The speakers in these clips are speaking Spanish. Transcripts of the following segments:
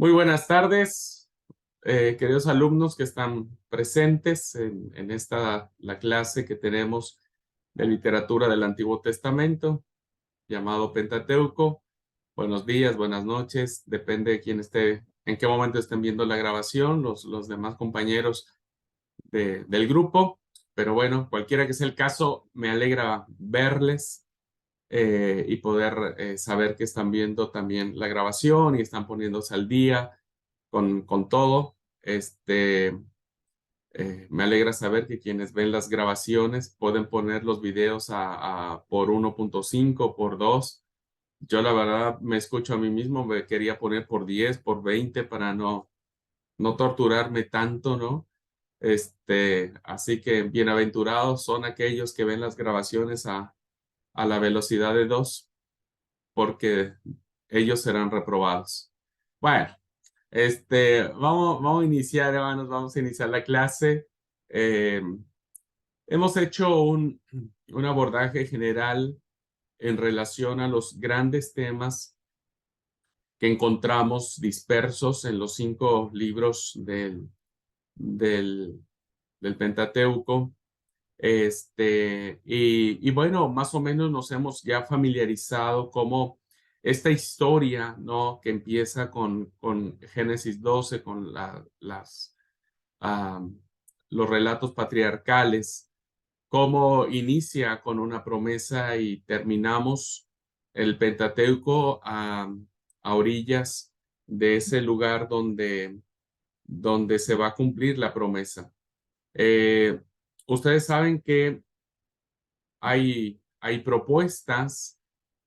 Muy buenas tardes, queridos alumnos que están presentes en la clase que tenemos de literatura del Antiguo Testamento, llamado Pentateuco. Buenos días, buenas noches, depende de quién esté, en qué momento estén viendo la grabación, los demás compañeros del grupo. Pero bueno, cualquiera que sea el caso, me alegra verles y poder saber que están viendo también la grabación y están poniéndose al día con todo. Me alegra saber que quienes ven las grabaciones pueden poner los videos por 1.5, por 2. Yo la verdad me escucho a mí mismo, me quería poner por 10, por 20 para no torturarme tanto, ¿no? Así que bienaventurados son aquellos que ven las grabaciones a la velocidad de 2, porque ellos serán reprobados. Bueno, vamos a iniciar, hermanos, vamos a iniciar la clase. Eh, Hemos hecho un abordaje general en relación a los grandes temas que encontramos dispersos en los 5 libros del, del Pentateuco. Y bueno, más o menos nos hemos ya familiarizado como esta historia, ¿no? Que empieza con Génesis 12, con ah, los relatos patriarcales, cómo inicia con una promesa y terminamos el Pentateuco a orillas de ese lugar donde se va a cumplir la promesa. Eh, Ustedes saben que hay propuestas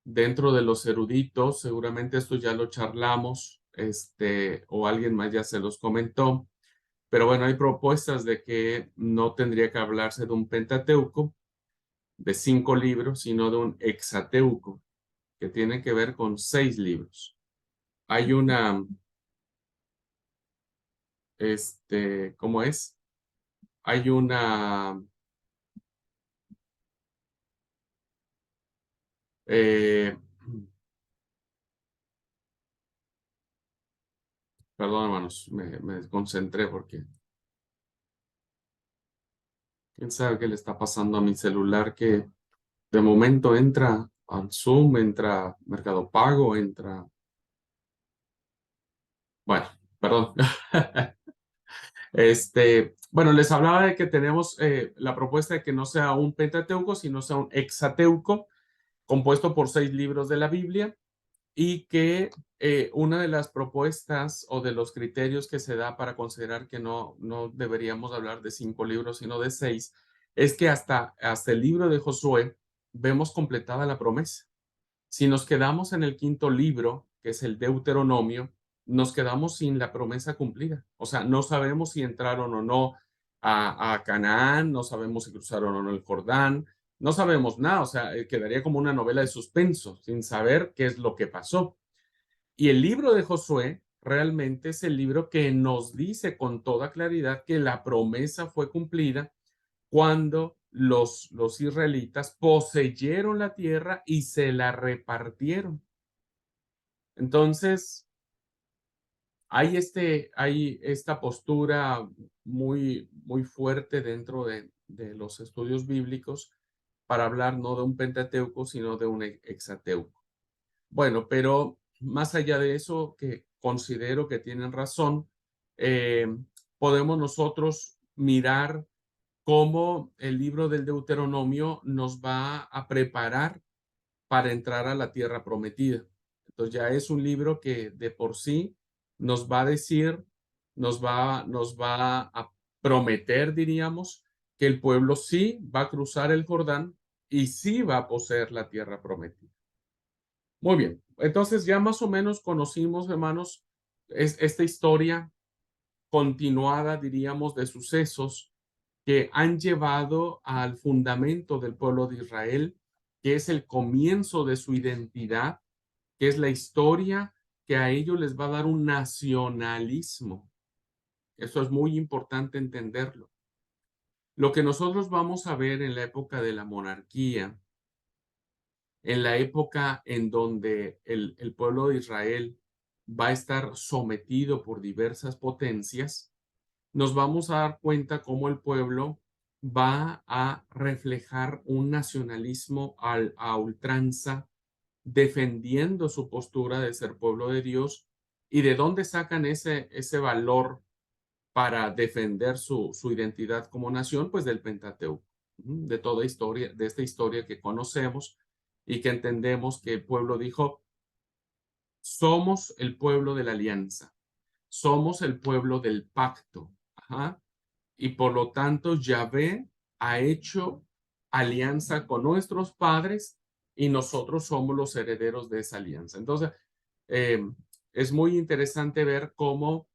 dentro de los eruditos, seguramente esto ya lo charlamos, o alguien más ya se los comentó, pero bueno, hay propuestas de que no tendría que hablarse de un Pentateuco de 5 libros, sino de un Hexateuco, que tiene que ver con 6 libros. Hay ¿cómo es? Hay eh, perdón, hermanos, me desconcentré porque quién sabe qué le está pasando a mi celular, que de momento entra al Zoom, entra Mercado Pago, entra... Bueno, perdón. Bueno, les hablaba de que tenemos la propuesta de que no sea un Pentateuco, sino sea un Hexateuco, compuesto por 6 libros de la Biblia, y que una de las propuestas o de los criterios que se da para considerar que no deberíamos hablar de 5 libros, sino de 6, es que hasta el libro de Josué vemos completada la promesa. Si nos quedamos en el 5.º libro, que es el Deuteronomio, nos quedamos sin la promesa cumplida. O sea, no sabemos si entraron o no a Canaán, no sabemos si cruzaron o no el Jordán, no sabemos nada. O sea, quedaría como una novela de suspenso, sin saber qué es lo que pasó. Y el libro de Josué realmente es el libro que nos dice con toda claridad que la promesa fue cumplida cuando los israelitas poseyeron la tierra y se la repartieron. Entonces, hay esta postura muy fuerte dentro de los estudios bíblicos para hablar no de un Pentateuco, sino de un Hexateuco. Bueno, pero más allá de eso, que considero que tienen razón, eh, podemos nosotros mirar cómo el libro del Deuteronomio nos va a preparar para entrar a la tierra prometida. Entonces ya es un libro que de por sí nos va a decir, nos va a prometer, diríamos, que el pueblo sí va a cruzar el Jordán y sí va a poseer la tierra prometida. Muy bien, entonces ya más o menos conocimos, hermanos, esta historia continuada, diríamos, de sucesos que han llevado al fundamento del pueblo de Israel, que es el comienzo de su identidad, que es la historia que a ellos les va a dar un nacionalismo. Eso es muy importante entenderlo. Lo que nosotros vamos a ver en la época de la monarquía, en la época en donde el pueblo de Israel va a estar sometido por diversas potencias, nos vamos a dar cuenta cómo el pueblo va a reflejar un nacionalismo a ultranza, defendiendo su postura de ser pueblo de Dios. ¿Y de dónde sacan ese valor para defender su identidad como nación? Pues del Pentateuco, de toda historia, de esta historia que conocemos y que entendemos que el pueblo dijo: somos el pueblo de la alianza, somos el pueblo del pacto. Ajá. Y por lo tanto, Yahvé ha hecho alianza con nuestros padres y nosotros somos los herederos de esa alianza. Entonces, eh, es muy interesante ver cómo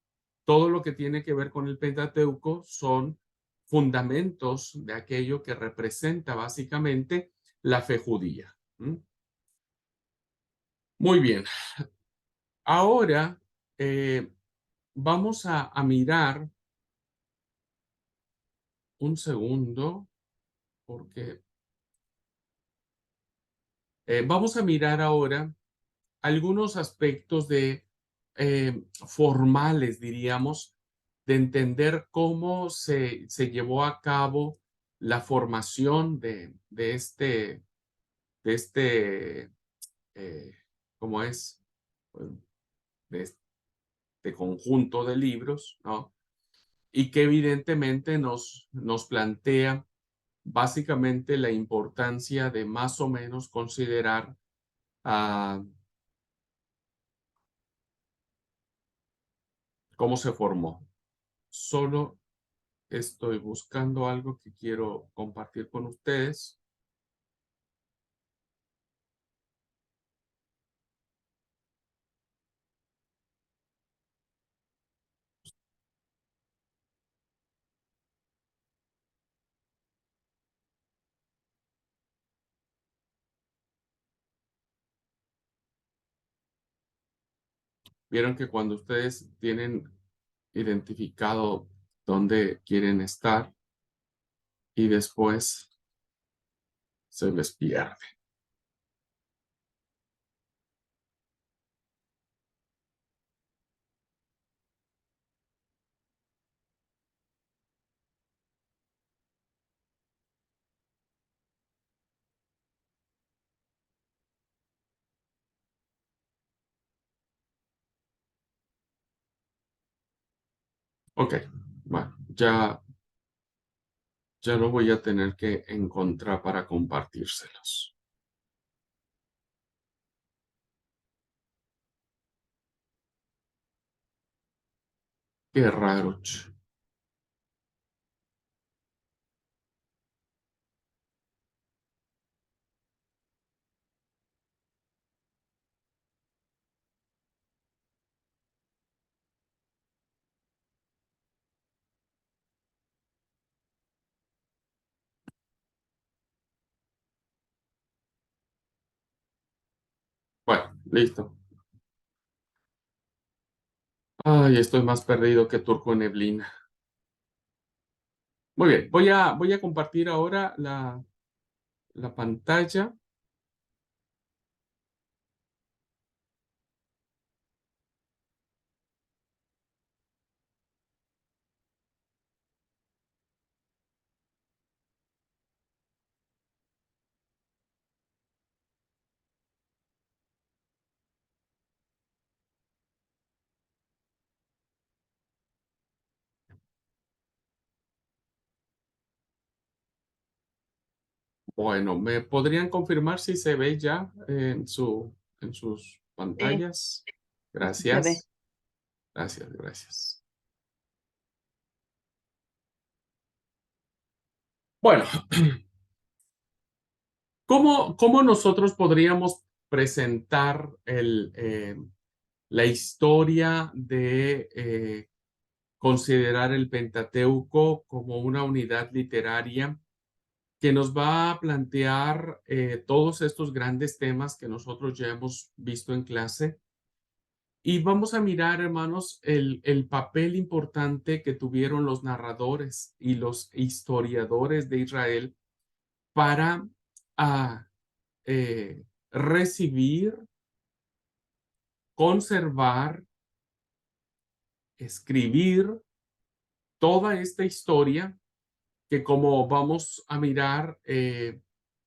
todo lo que tiene que ver con el Pentateuco son fundamentos de aquello que representa básicamente la fe judía. Muy bien. Ahora vamos a mirar un segundo, porque vamos a mirar ahora algunos aspectos formales, diríamos, de entender cómo se llevó a cabo la formación de este eh, ¿cómo es? Pues, de este conjunto de libros, ¿no? Y que evidentemente nos plantea básicamente la importancia de más o menos considerar ah, cómo se formó. Solo estoy buscando algo que quiero compartir con ustedes. Vieron que cuando ustedes tienen identificado dónde quieren estar y después se les pierde. Ok, bueno, ya lo voy a tener que encontrar para compartírselos. Qué raro. Bueno, listo. Ay, estoy más perdido que turco en neblina. Muy bien, voy a compartir ahora la pantalla. Bueno, ¿me podrían confirmar si se ve ya en sus Sí, pantallas? se ve. Gracias, gracias, gracias. Bueno, ¿cómo nosotros podríamos presentar la historia de considerar el Pentateuco como una unidad literaria que nos va a plantear todos estos grandes temas que nosotros ya hemos visto en clase? Y vamos a mirar, hermanos, el papel importante que tuvieron los narradores y los historiadores de Israel para ah, recibir conservar, escribir toda esta historia que, como vamos a mirar,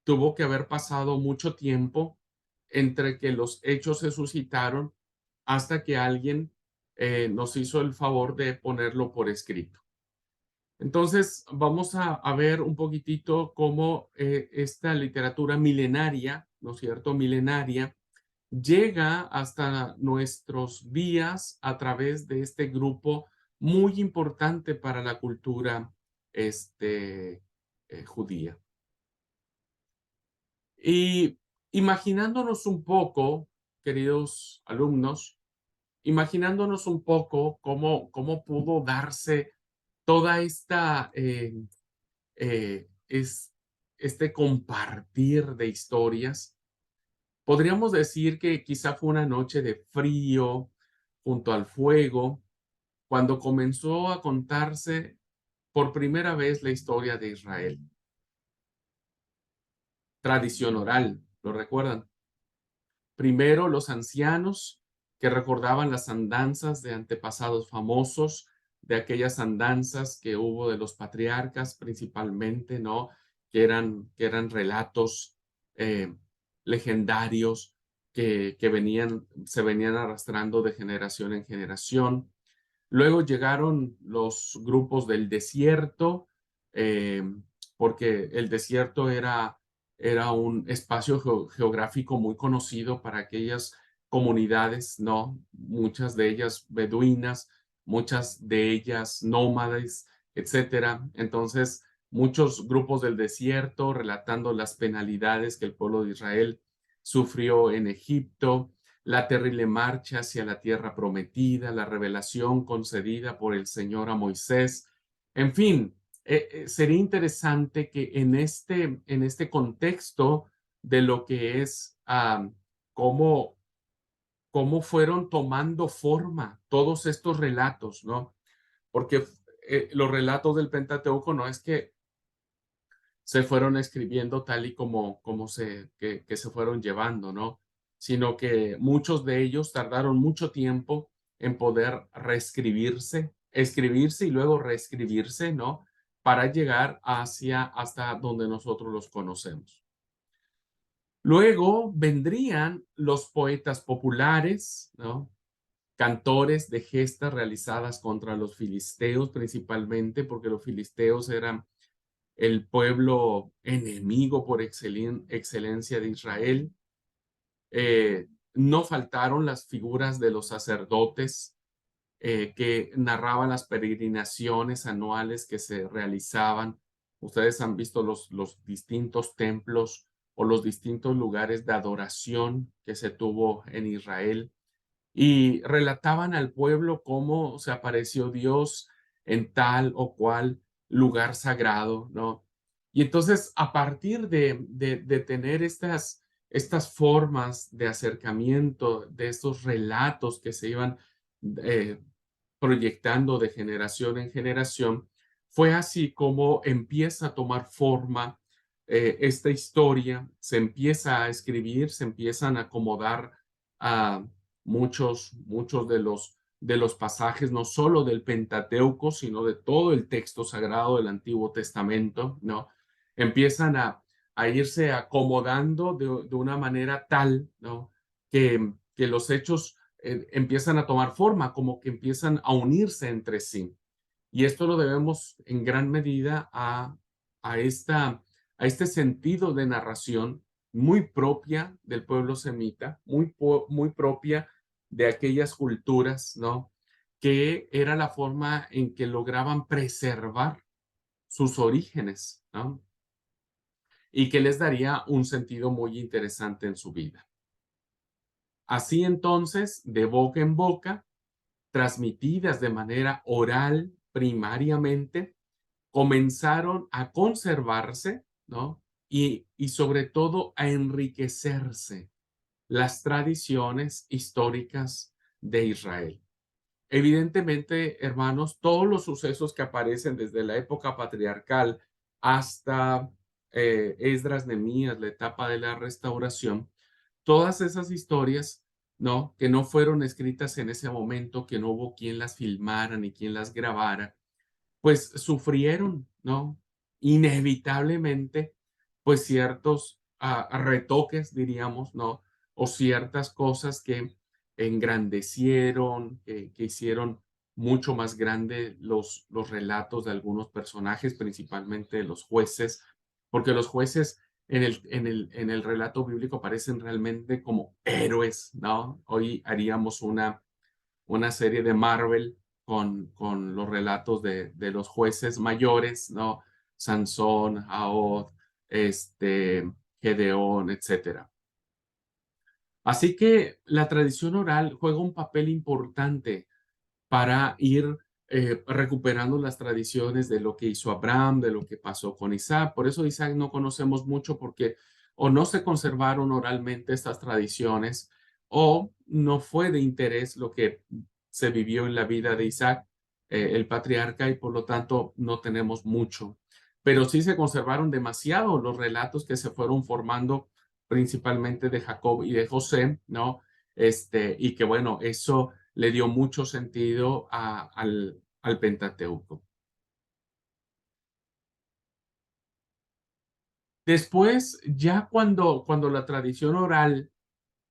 tuvo que haber pasado mucho tiempo entre que los hechos se suscitaron hasta que alguien nos hizo el favor de ponerlo por escrito. Entonces, vamos a ver un poquitito cómo esta literatura milenaria, ¿no es cierto? Milenaria, llega hasta nuestros días a través de este grupo muy importante para la cultura judía. Y imaginándonos un poco, queridos alumnos, imaginándonos un poco cómo pudo darse toda esta, este compartir de historias. Podríamos decir que quizá fue una noche de frío junto al fuego, cuando comenzó a contarse por primera vez la historia de Israel. Tradición oral, ¿lo recuerdan? Primero los ancianos que recordaban las andanzas de antepasados famosos, de aquellas andanzas que hubo de los patriarcas principalmente, ¿no? Que eran relatos eh, legendarios que se venían arrastrando de generación en generación. Luego llegaron los grupos del desierto, eh, porque el desierto era un espacio geográfico muy conocido para aquellas comunidades, ¿no? Muchas de ellas beduinas, muchas de ellas nómades, etcétera. Entonces, muchos grupos del desierto relatando las penalidades que el pueblo de Israel sufrió en Egipto, la terrible marcha hacia la tierra prometida, la revelación concedida por el Señor a Moisés. En fin, sería interesante que en este contexto de lo que es cómo, cómo fueron tomando forma todos estos relatos, ¿no? Porque los relatos del Pentateuco no es que se fueron escribiendo tal y como que se fueron llevando, ¿no? Sino que muchos de ellos tardaron mucho tiempo en poder reescribirse, escribirse y luego reescribirse, ¿no? Para llegar hasta donde nosotros los conocemos. Luego vendrían los poetas populares, ¿no? Cantores de gestas realizadas contra los filisteos principalmente, porque los filisteos eran el pueblo enemigo por excelencia de Israel. No faltaron las figuras de los sacerdotes que narraban las peregrinaciones anuales que se realizaban. Ustedes han visto los distintos templos o los distintos lugares de adoración que se tuvo en Israel y relataban al pueblo cómo se apareció Dios en tal o cual lugar sagrado, ¿no? Y entonces, a partir de tener estas formas de acercamiento, de estos relatos que se iban eh, proyectando de generación en generación, fue así como empieza a tomar forma esta historia, se empieza a escribir, se empiezan a acomodar a muchos de los pasajes, no solo del Pentateuco, sino de todo el texto sagrado del Antiguo Testamento, ¿no? Empiezan a irse acomodando de una manera tal, ¿no? Que los hechos empiezan a tomar forma, como que empiezan a unirse entre sí. Y esto lo debemos en gran medida a, esta, a este sentido de narración muy propia del pueblo semita, muy propia de aquellas culturas, ¿no? Que era la forma en que lograban preservar sus orígenes, ¿no? Y que les daría un sentido muy interesante en su vida. Así entonces, de boca en boca, transmitidas de manera oral primariamente, comenzaron a conservarse, ¿no? Y sobre todo a enriquecerse las tradiciones históricas de Israel. Evidentemente, hermanos, todos los sucesos que aparecen desde la época patriarcal hasta Esdras, Nehemías, la etapa de la restauración, todas esas historias ¿no? Que no fueron escritas en ese momento, que no hubo quien las filmara ni quien las grabara, pues sufrieron, ¿no? Inevitablemente, pues ciertos retoques, diríamos, ¿no? O ciertas cosas que engrandecieron, que hicieron mucho más grande los relatos de algunos personajes, principalmente de los jueces, porque los jueces en el relato bíblico aparecen realmente como héroes, ¿no? Hoy haríamos una serie de Marvel con los relatos de los jueces mayores, ¿no? Sansón, Ahod, Gedeón, etcétera. Así que la tradición oral juega un papel importante para ir recuperando las tradiciones de lo que hizo Abraham, de lo que pasó con Isaac. Por eso Isaac no conocemos mucho porque o no se conservaron oralmente estas tradiciones o no fue de interés lo que se vivió en la vida de Isaac, el patriarca, y por lo tanto no tenemos mucho. Pero sí se conservaron demasiado los relatos que se fueron formando principalmente de Jacob y de José, ¿no? Y que bueno, eso le dio mucho sentido al Pentateuco. Después, ya cuando la tradición oral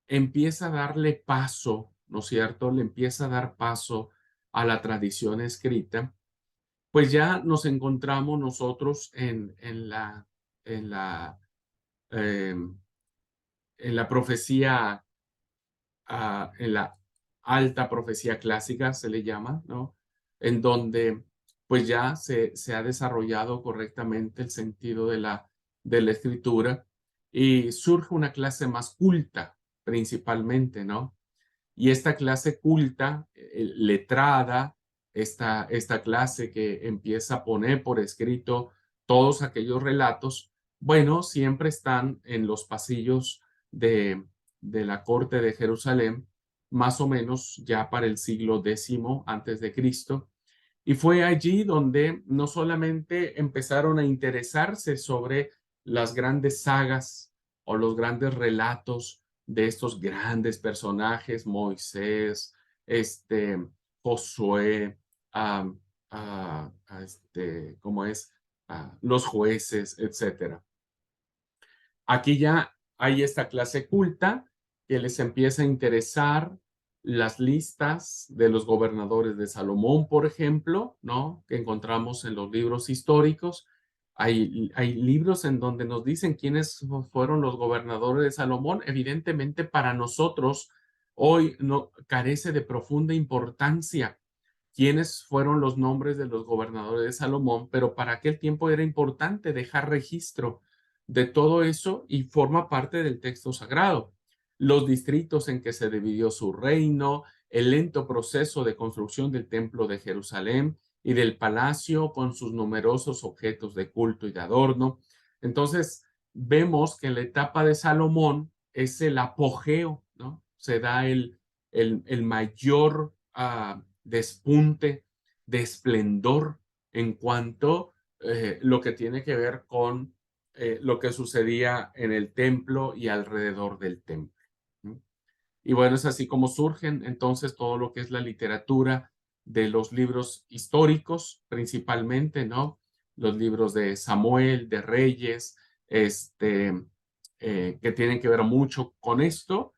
empieza a darle paso, ¿no es cierto? Le empieza a dar paso a la tradición escrita, pues ya nos encontramos nosotros en la, eh, en la profecía, en la alta profecía clásica, se le llama, ¿no? En donde pues ya se ha desarrollado correctamente el sentido de la escritura y surge una clase más culta, principalmente, ¿no? Y esta clase culta, letrada, esta clase que empieza a poner por escrito todos aquellos relatos, bueno, siempre están en los pasillos de la corte de Jerusalén, más o menos ya para el siglo X antes de Cristo. Y fue allí donde no solamente empezaron a interesarse sobre las grandes sagas o los grandes relatos de estos grandes personajes, Moisés, Josué, ah, ¿cómo es? Los jueces, etcétera. Aquí ya hay esta clase culta que les empieza a interesar las listas de los gobernadores de Salomón, por ejemplo, ¿no? Que encontramos en los libros históricos. Hay libros en donde nos dicen quiénes fueron los gobernadores de Salomón. Evidentemente, para nosotros hoy no carece de profunda importancia quiénes fueron los nombres de los gobernadores de Salomón, pero para aquel tiempo era importante dejar registro de todo eso y forma parte del texto sagrado. Los distritos en que se dividió su reino, el lento proceso de construcción del templo de Jerusalén y del palacio con sus numerosos objetos de culto y de adorno. Entonces, vemos que en la etapa de Salomón es el apogeo, ¿no? Se da el mayor despunte de esplendor en cuanto lo que tiene que ver con lo que sucedía en el templo y alrededor del templo. ¿No? Y bueno, es así como surgen entonces todo lo que es la literatura de los libros históricos, principalmente, ¿no? Los libros de Samuel, de Reyes, que tienen que ver mucho con esto.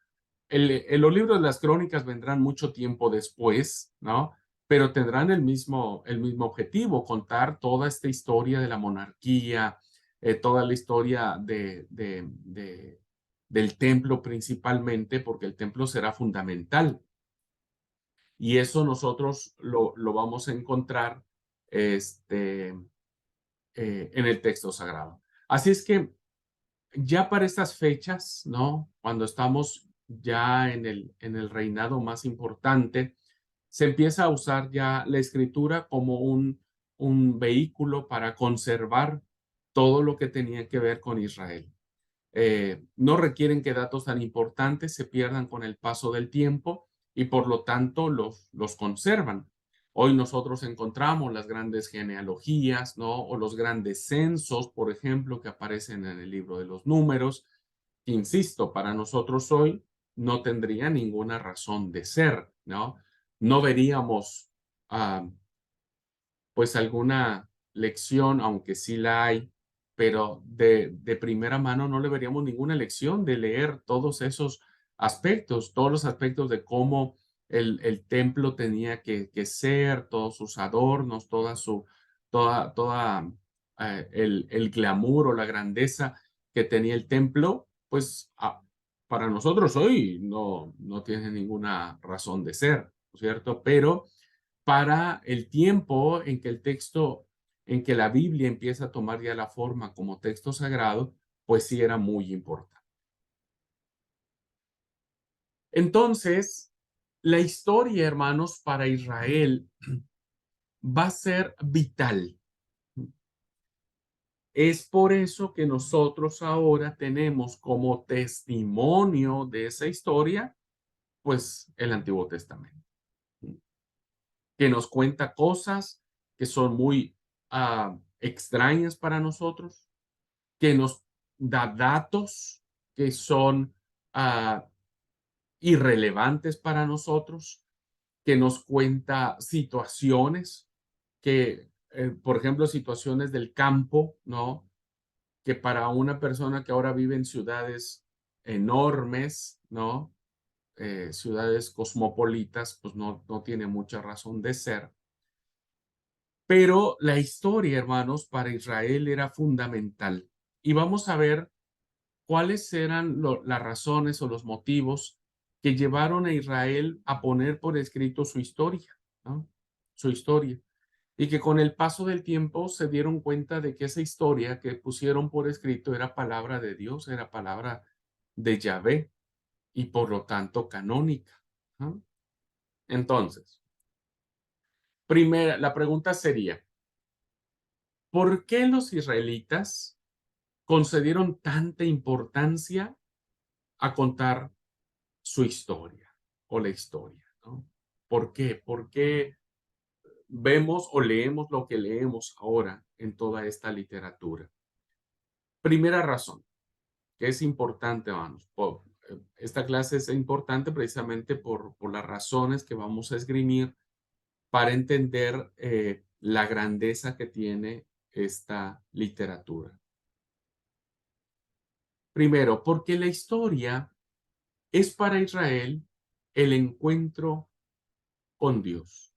Los libros de las crónicas vendrán mucho tiempo después, ¿no? Pero tendrán el mismo objetivo, contar toda esta historia de la monarquía, toda la historia del templo principalmente, porque el templo será fundamental. Y eso nosotros lo vamos a encontrar en el texto sagrado. Así es que ya para estas fechas, ¿no? Cuando estamos ya en el reinado más importante, se empieza a usar ya la escritura como un vehículo para conservar todo lo que tenía que ver con Israel. No requieren que datos tan importantes se pierdan con el paso del tiempo y por lo tanto los conservan. Hoy nosotros encontramos las grandes genealogías, ¿no? O los grandes censos, por ejemplo, que aparecen en el libro de los números. Insisto, para nosotros hoy no tendría ninguna razón de ser, ¿no? No veríamos, pues alguna lección, aunque sí la hay, pero de primera mano no le veríamos ninguna lección de leer todos esos aspectos, todos los aspectos de cómo el templo tenía que ser, todos sus adornos, toda el glamour o la grandeza que tenía el templo, pues para nosotros hoy no tiene ninguna razón de ser, ¿no es cierto? Pero para el tiempo en que el texto, en que la Biblia empieza a tomar ya la forma como texto sagrado, pues sí era muy importante. Entonces, la historia, hermanos, para Israel va a ser vital. Es por eso que nosotros ahora tenemos como testimonio de esa historia, pues el Antiguo Testamento, que nos cuenta cosas que son muy extrañas para nosotros, que nos da datos que son ah, irrelevantes para nosotros, que nos cuenta situaciones por ejemplo, situaciones del campo, ¿no? Que para una persona que ahora vive en ciudades enormes, ¿no? Ciudades cosmopolitas, pues no tiene mucha razón de ser. Pero la historia, hermanos, para Israel era fundamental. Y vamos a ver cuáles eran las razones o los motivos que llevaron a Israel a poner por escrito su historia, ¿no? Su historia. Y que con el paso del tiempo se dieron cuenta de que esa historia que pusieron por escrito era palabra de Dios, era palabra de Yahvé y por lo tanto canónica, ¿no? Entonces, primera, la pregunta sería, ¿por qué los israelitas concedieron tanta importancia a contar su historia o la historia, ¿no? ¿Por qué? ¿Por qué vemos o leemos lo que leemos ahora en toda esta literatura? Primera razón, que es importante, hermanos. Esta clase es importante precisamente por las razones que vamos a esgrimir para entender la grandeza que tiene esta literatura. Primero, porque la historia es para Israel el encuentro con Dios.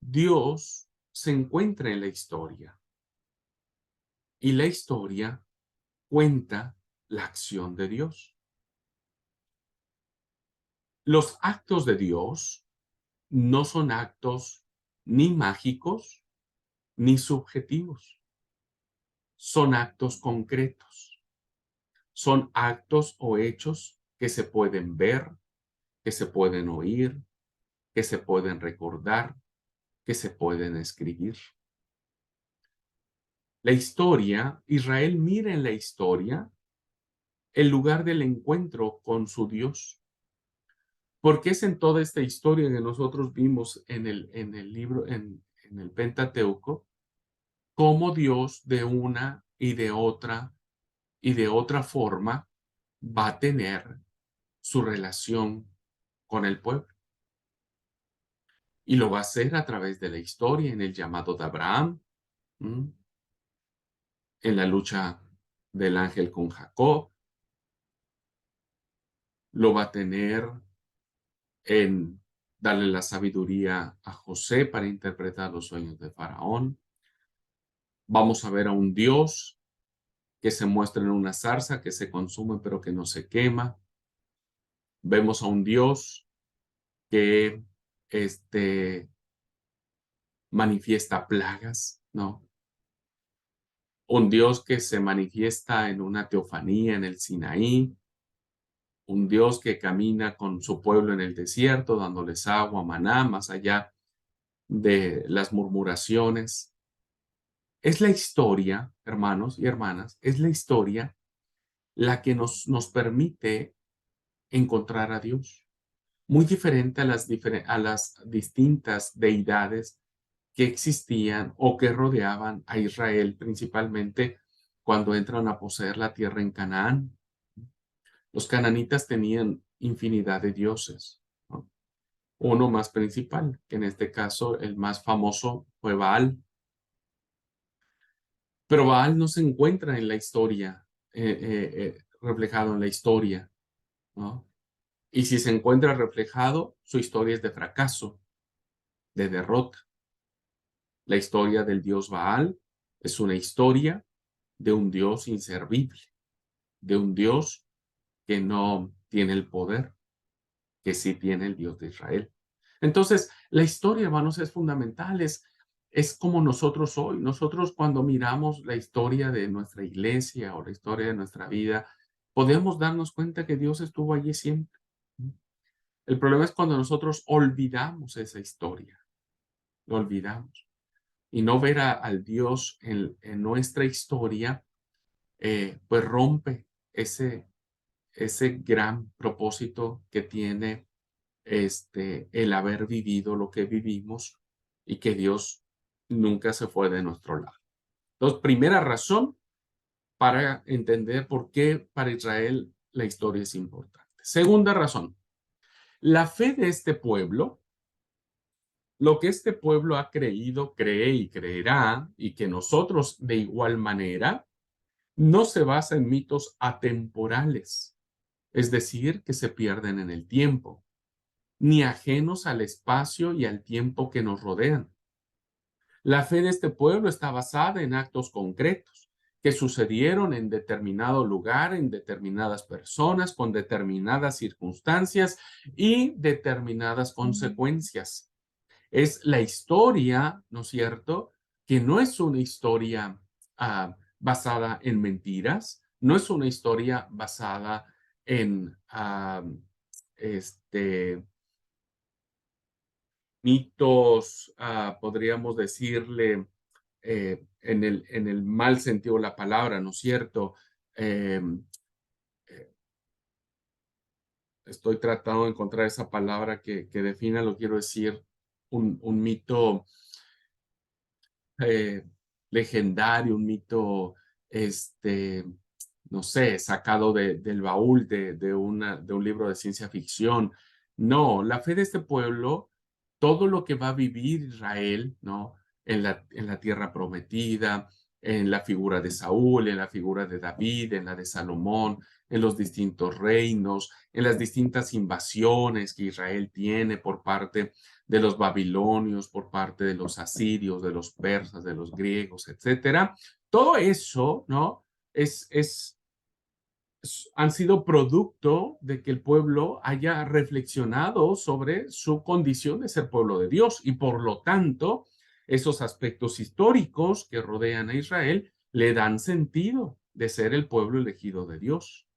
Dios se encuentra en la historia y la historia cuenta la acción de Dios. Los actos de Dios no son actos ni mágicos ni subjetivos, son actos concretos, son actos o hechos que se pueden ver, que se pueden oír, que se pueden recordar, que se pueden escribir. La historia, Israel mira en la historia el lugar del encuentro con su Dios. Porque es en toda esta historia que nosotros vimos en el libro, en el Pentateuco, cómo Dios de una y de otra forma va a tener su relación con el pueblo. Y lo va a hacer a través de la historia, en el llamado de Abraham, en la lucha del ángel con Jacob, lo va a tener en darle la sabiduría a José para interpretar los sueños de Faraón. Vamos a ver a un Dios que se muestra en una zarza que se consume pero que no se quema. Vemos a un Dios que manifiesta plagas, ¿no? Un Dios que se manifiesta en una teofanía en el Sinaí, un Dios que camina con su pueblo en el desierto, dándoles agua, maná, más allá de las murmuraciones. Es la historia, hermanos y hermanas, es la historia la que nos permite encontrar a Dios. Muy diferente a las distintas deidades que existían o que rodeaban a Israel, principalmente cuando entran a poseer la tierra en Canaán. Los cananitas tenían infinidad de dioses, ¿no? Uno más principal, que en este caso el más famoso fue Baal. Pero Baal no se encuentra en la historia, reflejado en la historia, ¿no? Y si se encuentra reflejado, su historia es de fracaso, de derrota. La historia del dios Baal es una historia de un dios inservible, de un dios que no tiene el poder que sí tiene el Dios de Israel. Entonces, la historia, hermanos, es fundamental, es como nosotros hoy. Nosotros cuando miramos la historia de nuestra iglesia o la historia de nuestra vida, podemos darnos cuenta que Dios estuvo allí siempre. El problema es cuando nosotros olvidamos esa historia, lo olvidamos. Y no ver al Dios en nuestra historia, pues rompe ese gran propósito que tiene el haber vivido lo que vivimos y que Dios nunca se fue de nuestro lado. Entonces, primera razón para entender por qué para Israel la historia es importante. Segunda razón, la fe de este pueblo, lo que este pueblo ha creído, cree y creerá, y que nosotros de igual manera, no se basa en mitos atemporales, es decir, que se pierden en el tiempo, ni ajenos al espacio y al tiempo que nos rodean. La fe de este pueblo está basada en actos concretos que sucedieron en determinado lugar, en determinadas personas, con determinadas circunstancias y determinadas consecuencias. Es la historia, ¿no es cierto?, que no es una historia basada en mentiras, no es una historia basada en este, mitos, podríamos decirle, en el mal sentido de la palabra, ¿no es cierto? Em, eh, Estoy tratando de encontrar esa palabra que defina, lo quiero decir, un mito eh, legendario, un mito, este, no sé, sacado del baúl de un libro de ciencia ficción. No, la fe de este pueblo, todo lo que va a vivir Israel, ¿no? En la tierra prometida, en la figura de Saúl, en la figura de David, en la de Salomón, en los distintos reinos, en las distintas invasiones que Israel tiene por parte de los babilonios, por parte de los asirios, de los persas, de los griegos, etcétera. Todo eso, ¿no? Han sido producto de que el pueblo haya reflexionado sobre su condición de ser pueblo de Dios y por lo tanto esos aspectos históricos que rodean a Israel le dan sentido de ser el pueblo elegido de Dios.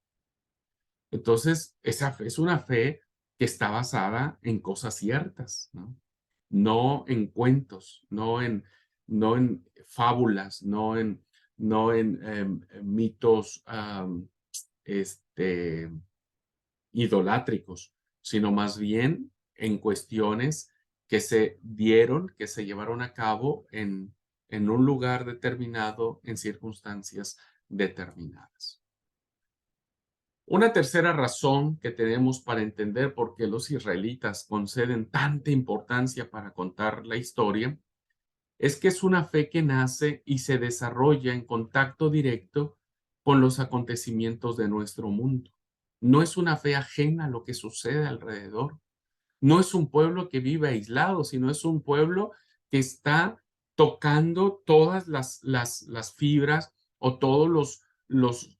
Entonces, esa fe es una fe que está basada en cosas ciertas, ¿no? No en cuentos, no en fábulas, no en mitos este, idolátricos, sino más bien en cuestiones que se dieron, que se llevaron a cabo en un lugar determinado, en circunstancias determinadas. Una tercera razón que tenemos para entender por qué los israelitas conceden tanta importancia para contar la historia es que es una fe que nace y se desarrolla en contacto directo con los acontecimientos de nuestro mundo. No es una fe ajena a lo que sucede alrededor. No es un pueblo que vive aislado, sino es un pueblo que está tocando todas las fibras o todos los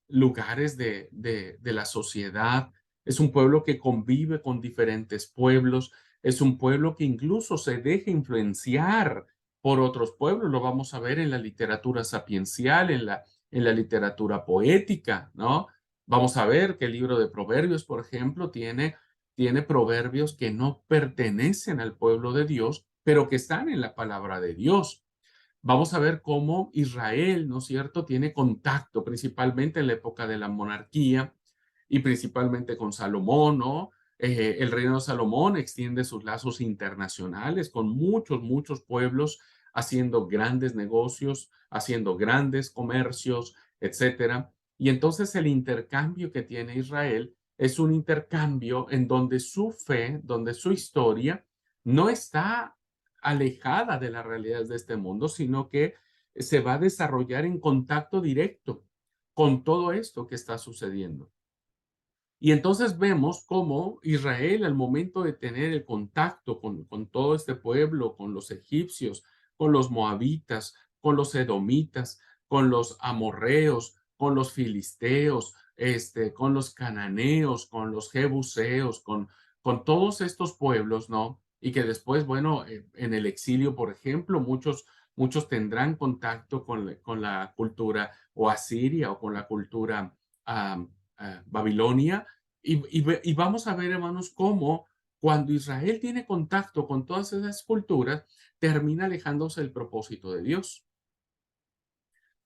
lugares de la sociedad. Es un pueblo que convive con diferentes pueblos. Es un pueblo que incluso se deja influenciar por otros pueblos. Lo vamos a ver en la literatura sapiencial, en la literatura poética, ¿no? Vamos a ver que el libro de Proverbios, por ejemplo, tiene proverbios que no pertenecen al pueblo de Dios, pero que están en la palabra de Dios. Vamos a ver cómo Israel, ¿no es cierto?, tiene contacto principalmente en la época de la monarquía y principalmente con Salomón, ¿no? El reino de Salomón extiende sus lazos internacionales con muchos pueblos haciendo grandes negocios, haciendo grandes comercios, etcétera. Y entonces el intercambio que tiene Israel es un intercambio en donde su fe, donde su historia no está alejada de las realidades de este mundo, sino que se va a desarrollar en contacto directo con todo esto que está sucediendo. Y entonces vemos cómo Israel, al momento de tener el contacto con todo este pueblo, con los egipcios, con los moabitas, con los edomitas, con los amorreos, con los filisteos, con los cananeos, con los jebuseos, con todos estos pueblos, ¿no? Y que después, bueno, en el exilio, por ejemplo, muchos tendrán contacto con la cultura o asiria o con la cultura babilonia, y vamos a ver, hermanos, cómo cuando Israel tiene contacto con todas esas culturas, termina alejándose del propósito de Dios.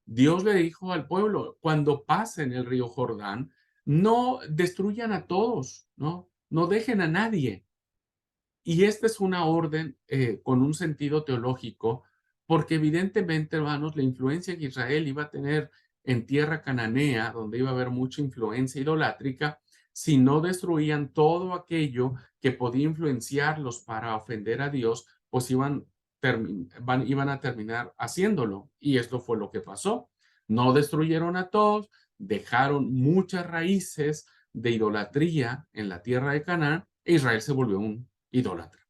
Dios le dijo al pueblo, cuando pasen el río Jordán, no destruyan a todos, ¿no? No dejen a nadie. Y esta es una orden con un sentido teológico, porque evidentemente, hermanos, la influencia que Israel iba a tener en tierra cananea, donde iba a haber mucha influencia idolátrica, si no destruían todo aquello que podía influenciarlos para ofender a Dios, pues iban a terminar haciéndolo. Y esto fue lo que pasó. No destruyeron a todos, dejaron muchas raíces de idolatría en la tierra de Canaán, e Israel se volvió un idólatra.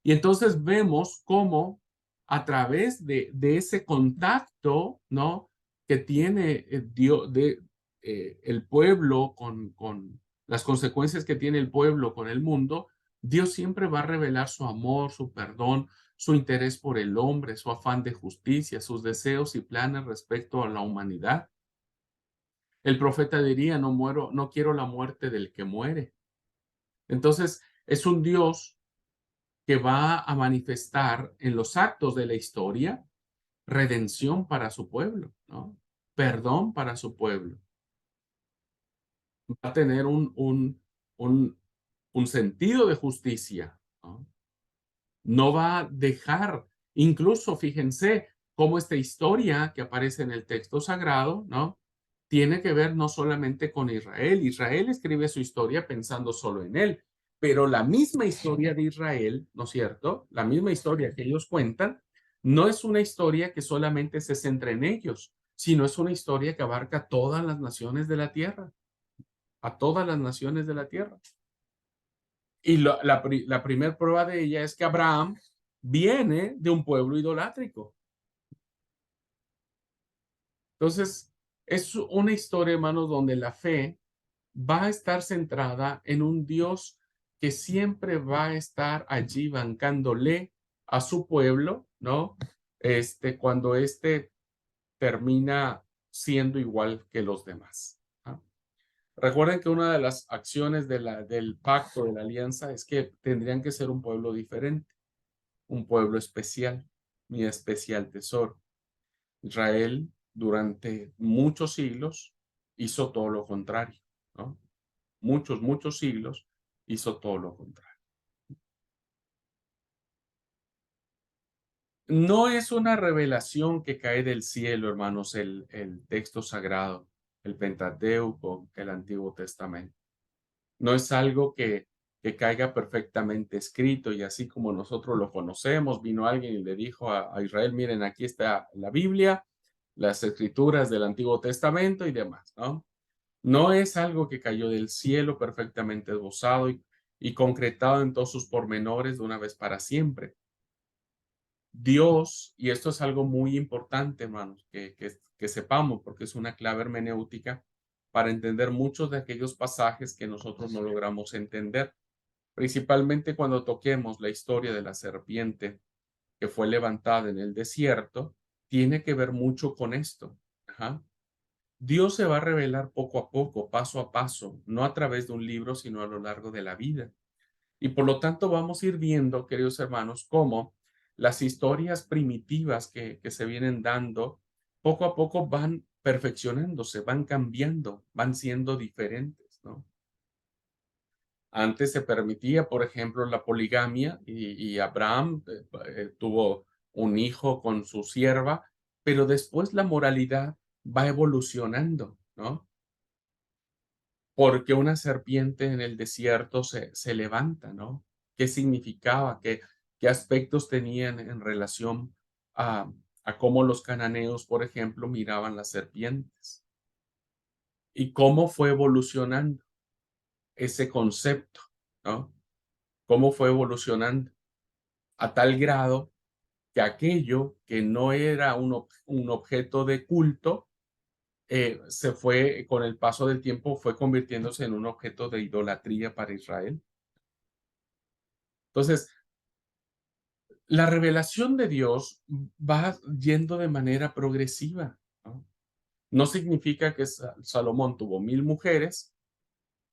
Y entonces vemos cómo a través de ese contacto, ¿no? Que tiene Dios, el pueblo con las consecuencias que tiene el pueblo con el mundo, Dios siempre va a revelar su amor, su perdón, su interés por el hombre, su afán de justicia, sus deseos y planes respecto a la humanidad. El profeta diría, no muero, no quiero la muerte del que muere. Entonces, es un Dios que va a manifestar en los actos de la historia redención para su pueblo, ¿no? Perdón para su pueblo. Va a tener un, un sentido de justicia, ¿no? No va a dejar, incluso fíjense cómo esta historia que aparece en el texto sagrado, ¿no? Tiene que ver no solamente con Israel. Israel escribe su historia pensando solo en él, pero la misma historia de Israel, ¿no es cierto? La misma historia que ellos cuentan, no es una historia que solamente se centra en ellos, sino es una historia que abarca todas las naciones de la tierra, a todas las naciones de la tierra. Y la primera prueba de ella es que Abraham viene de un pueblo idolátrico. Entonces, es una historia, hermanos, donde la fe va a estar centrada en un Dios que siempre va a estar allí bancándole a su pueblo, ¿no? Cuando termina siendo igual que los demás, ¿no? Recuerden que una de las acciones del pacto, de la alianza, es que tendrían que ser un pueblo diferente, un pueblo especial, mi especial tesoro. Israel durante muchos siglos hizo todo lo contrario, ¿no? Muchos siglos hizo todo lo contrario. No es una revelación que cae del cielo, hermanos, el texto sagrado, el Pentateuco, el Antiguo Testamento. No es algo que caiga perfectamente escrito y así como nosotros lo conocemos, vino alguien y le dijo a Israel, miren, aquí está la Biblia, las escrituras del Antiguo Testamento y demás, ¿no? No es algo que cayó del cielo perfectamente esbozado y concretado en todos sus pormenores de una vez para siempre. Dios, y esto es algo muy importante, hermanos, que sepamos, porque es una clave hermenéutica para entender muchos de aquellos pasajes que nosotros no logramos entender, principalmente cuando toquemos la historia de la serpiente que fue levantada en el desierto, tiene que ver mucho con esto. Ajá. Dios se va a revelar poco a poco, paso a paso, no a través de un libro, sino a lo largo de la vida. Y por lo tanto vamos a ir viendo, queridos hermanos, cómo las historias primitivas que se vienen dando, poco a poco van perfeccionándose, van cambiando, van siendo diferentes, ¿no? Antes se permitía, por ejemplo, la poligamia y Abraham tuvo un hijo con su sierva, pero después la moralidad va evolucionando ¿no? Porque una serpiente en el desierto se levanta, ¿no? ¿Qué significaba? ¿Qué aspectos tenían en relación a, a cómo los cananeos, por ejemplo, miraban las serpientes? ¿Y cómo fue evolucionando ese concepto, ¿no? ¿Cómo fue evolucionando? A tal grado que aquello que no era un objeto de culto, se fue, con el paso del tiempo, fue convirtiéndose en un objeto de idolatría para Israel. Entonces, la revelación de Dios va yendo de manera progresiva, ¿no? No significa que Salomón tuvo 1000 mujeres,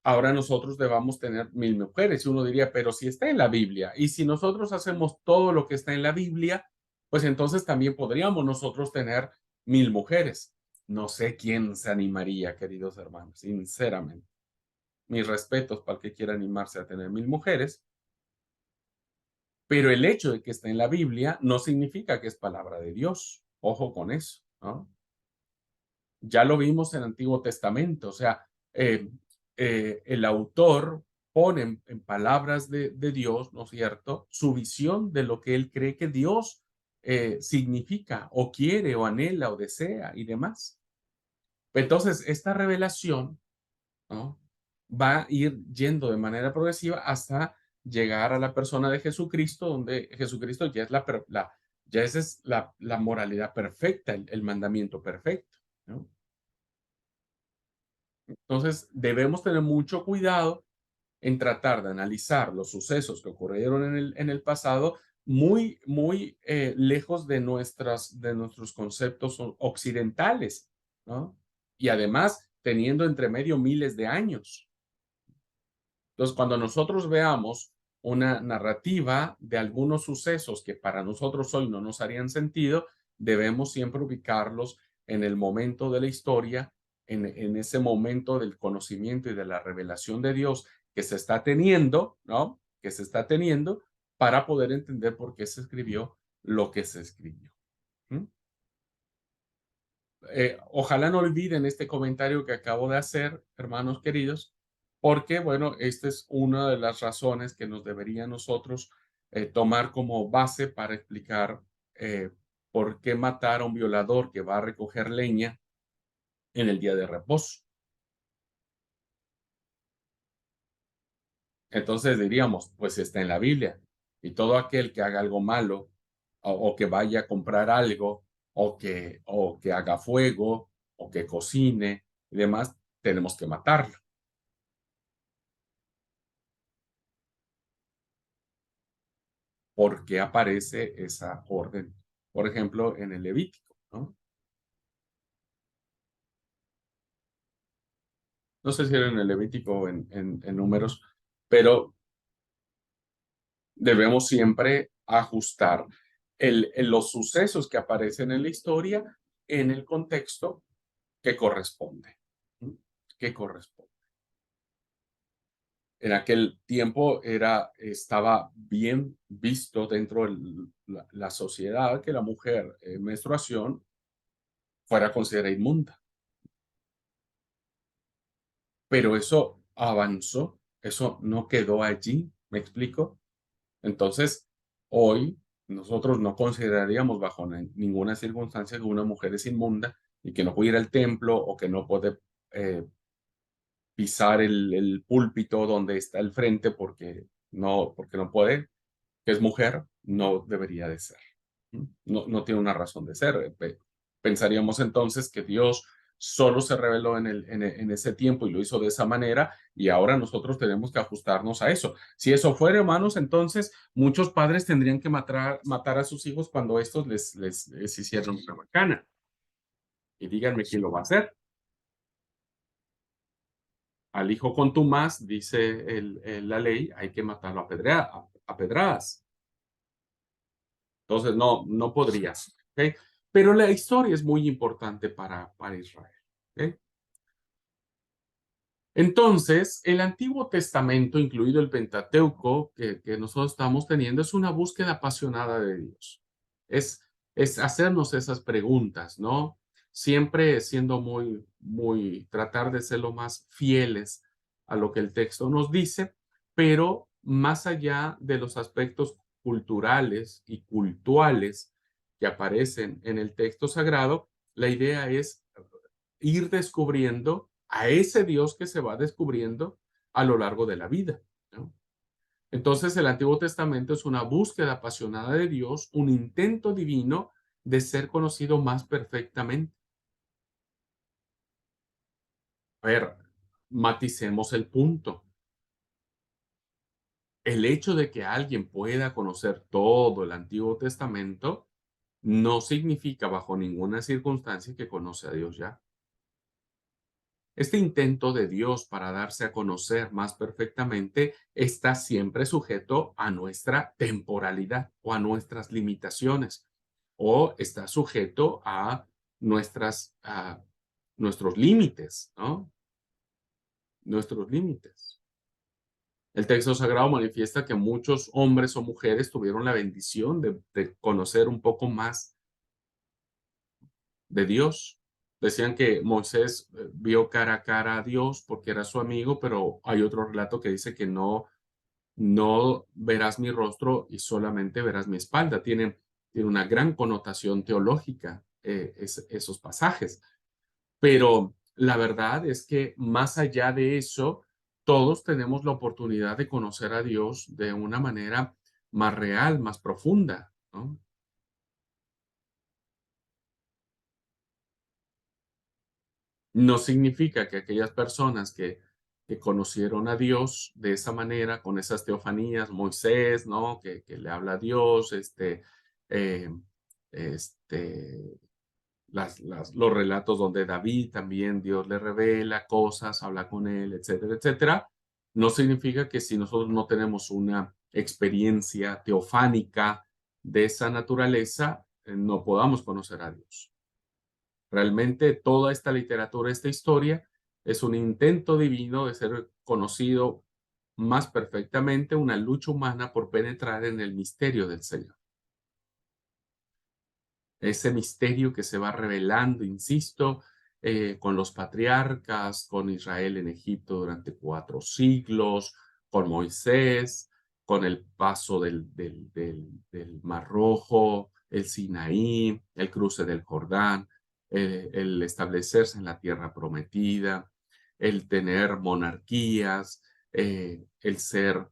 ahora nosotros debamos tener 1000 mujeres. Y uno diría, pero si está en la Biblia, y si nosotros hacemos todo lo que está en la Biblia, pues entonces también podríamos nosotros tener 1000 mujeres. No sé quién se animaría, queridos hermanos, sinceramente. Mis respetos para el que quiera animarse a tener 1000 mujeres, pero el hecho de que esté en la Biblia no significa que es palabra de Dios. Ojo con eso, ¿no? Ya lo vimos en el Antiguo Testamento, o sea, eh, el autor pone en palabras de Dios, ¿no es cierto?, su visión de lo que él cree que Dios significa, o quiere, o anhela, o desea, y demás. Entonces, esta revelación, ¿no?, va a ir yendo de manera progresiva hasta llegar a la persona de Jesucristo, donde Jesucristo ya es ya esa es la moralidad perfecta, el mandamiento perfecto, ¿no? Entonces, debemos tener mucho cuidado en tratar de analizar los sucesos que ocurrieron en el pasado, muy lejos de nuestros conceptos occidentales, ¿no? Y además, teniendo entre medio miles de años. Entonces, cuando nosotros veamos una narrativa de algunos sucesos que para nosotros hoy no nos harían sentido, debemos siempre ubicarlos en el momento de la historia, en ese momento del conocimiento y de la revelación de Dios que se está teniendo, ¿no? Que se está teniendo para poder entender por qué se escribió lo que se escribió. ¿Mm? Ojalá no olviden este comentario que acabo de hacer, hermanos queridos, porque, bueno, esta es una de las razones que nos debería nosotros tomar como base para explicar por qué matar a un violador que va a recoger leña en el día de reposo. Entonces diríamos, pues está en la Biblia, y todo aquel que haga algo malo o que vaya a comprar algo o que haga fuego o que cocine y demás, tenemos que matarlo. ¿Por qué aparece esa orden? Por ejemplo, en el Levítico, ¿no? No sé si era en el Levítico o en Números, pero debemos siempre ajustar los sucesos que aparecen en la historia en el contexto que corresponde. ¿Mm? Que corresponde. En aquel tiempo estaba bien visto dentro de la sociedad que la mujer en menstruación fuera considerada inmunda. Pero eso avanzó, eso no quedó allí, ¿me explico? Entonces, hoy nosotros no consideraríamos bajo ninguna circunstancia que una mujer es inmunda y que no puede ir al templo o que no puede pisar el púlpito donde está el frente porque no puede, que es mujer, no debería de ser. No, no tiene una razón de ser. Pensaríamos entonces que Dios solo se reveló en ese tiempo y lo hizo de esa manera, y ahora nosotros tenemos que ajustarnos a eso. Si eso fuera, hermanos, entonces muchos padres tendrían que matar a sus hijos cuando estos les hicieron una macana. Y díganme quién lo va a hacer. Al hijo contumaz, dice la ley, hay que matarlo a pedradas. Entonces, no podrías. ¿Ok? Pero la historia es muy importante para Israel. ¿Ok? Entonces, el Antiguo Testamento, incluido el Pentateuco que nosotros estamos teniendo, es una búsqueda apasionada de Dios. Es hacernos esas preguntas, ¿no? siempre siendo tratar de ser lo más fieles a lo que el texto nos dice, pero más allá de los aspectos culturales y cultuales que aparecen en el texto sagrado, la idea es ir descubriendo a ese Dios que se va descubriendo a lo largo de la vida, ¿no? Entonces, el Antiguo Testamento es una búsqueda apasionada de Dios, un intento divino de ser conocido más perfectamente. A ver, maticemos el punto. El hecho de que alguien pueda conocer todo el Antiguo Testamento no significa bajo ninguna circunstancia que conoce a Dios ya. Este intento de Dios para darse a conocer más perfectamente está siempre sujeto a nuestra temporalidad o a nuestras limitaciones, o está sujeto a nuestros límites, ¿no? Nuestros límites. El texto sagrado manifiesta que muchos hombres o mujeres tuvieron la bendición de conocer un poco más de Dios. Decían que Moisés vio cara a cara a Dios porque era su amigo, pero hay otro relato que dice que no verás mi rostro y solamente verás mi espalda. Tiene una gran connotación teológica esos pasajes. Pero la verdad es que más allá de eso, todos tenemos la oportunidad de conocer a Dios de una manera más real, más profunda, ¿no? No significa que aquellas personas que conocieron a Dios de esa manera, con esas teofanías, Moisés, ¿no? Que le habla a Dios, eh, este, los relatos donde David también Dios le revela cosas, habla con él, etcétera, etcétera, no significa que si nosotros no tenemos una experiencia teofánica de esa naturaleza, no podamos conocer a Dios. Realmente toda esta literatura, esta historia, es un intento divino de ser conocido más perfectamente, una lucha humana por penetrar en el misterio del Señor. Ese misterio que se va revelando, insisto, con los patriarcas, con Israel en Egipto durante 4 siglos, con Moisés, con el paso del Mar Rojo, el Sinaí, el cruce del Jordán, el establecerse en la tierra prometida, el tener monarquías, el ser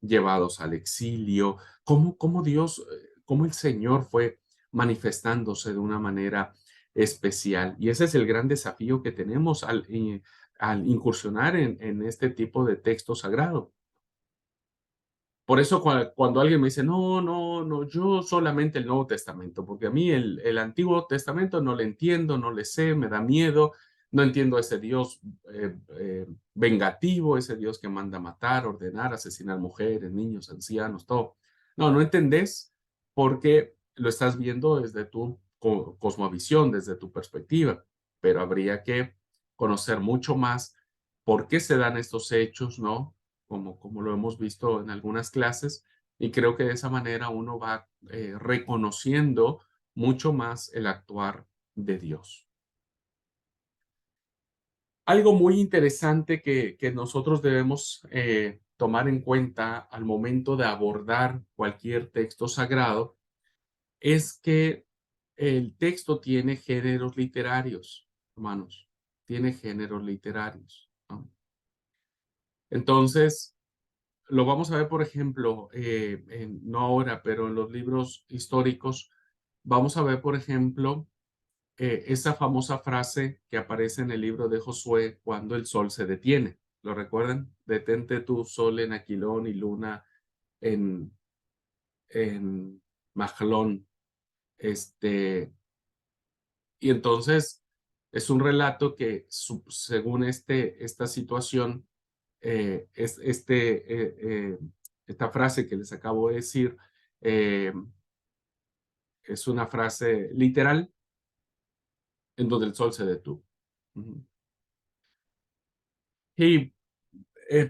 llevados al exilio, cómo Dios, cómo el Señor fue manifestándose de una manera especial. Y ese es el gran desafío que tenemos al incursionar en este tipo de texto sagrado. Por eso cuando alguien me dice, no, no, no, yo solamente el Nuevo Testamento, porque a mí el Antiguo Testamento no le entiendo, no le sé, me da miedo, no entiendo a ese Dios vengativo, ese Dios que manda matar, ordenar, asesinar mujeres, niños, ancianos, todo. No, no entendés porque lo estás viendo desde tu cosmovisión, desde tu perspectiva, pero habría que conocer mucho más por qué se dan estos hechos, ¿no? Como lo hemos visto en algunas clases, y creo que de esa manera uno va reconociendo mucho más el actuar de Dios. Algo muy interesante que nosotros debemos tomar en cuenta al momento de abordar cualquier texto sagrado es que el texto tiene géneros literarios, hermanos, tiene géneros literarios, ¿no? Entonces, lo vamos a ver, por ejemplo, no ahora, pero en los libros históricos, vamos a ver, por ejemplo, esa famosa frase que aparece en el libro de Josué cuando el sol se detiene. ¿Lo recuerdan? Detente tu sol en Aquilón y luna en, en Mahlón. Este, y entonces es un relato que según esta situación, es esta frase que les acabo de decir, eh, es una frase literal en donde el sol se detuvo. Ujú. Y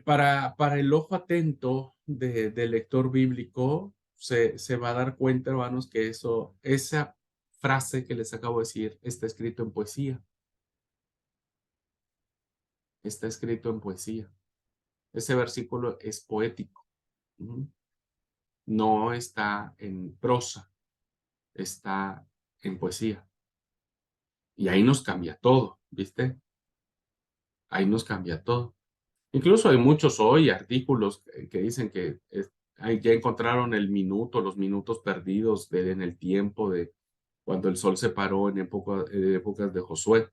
para el ojo atento del lector bíblico, se va a dar cuenta, hermanos, que esa frase que les acabo de decir está escrito en poesía. Está escrito en poesía. Ese versículo es poético. Ujú. No está en prosa, está en poesía. Y ahí nos cambia todo, ¿viste? Ahí nos cambia todo. Incluso hay muchos hoy artículos que dicen que ya encontraron el minuto, los minutos perdidos en el tiempo de cuando el sol se paró en épocas de Josué.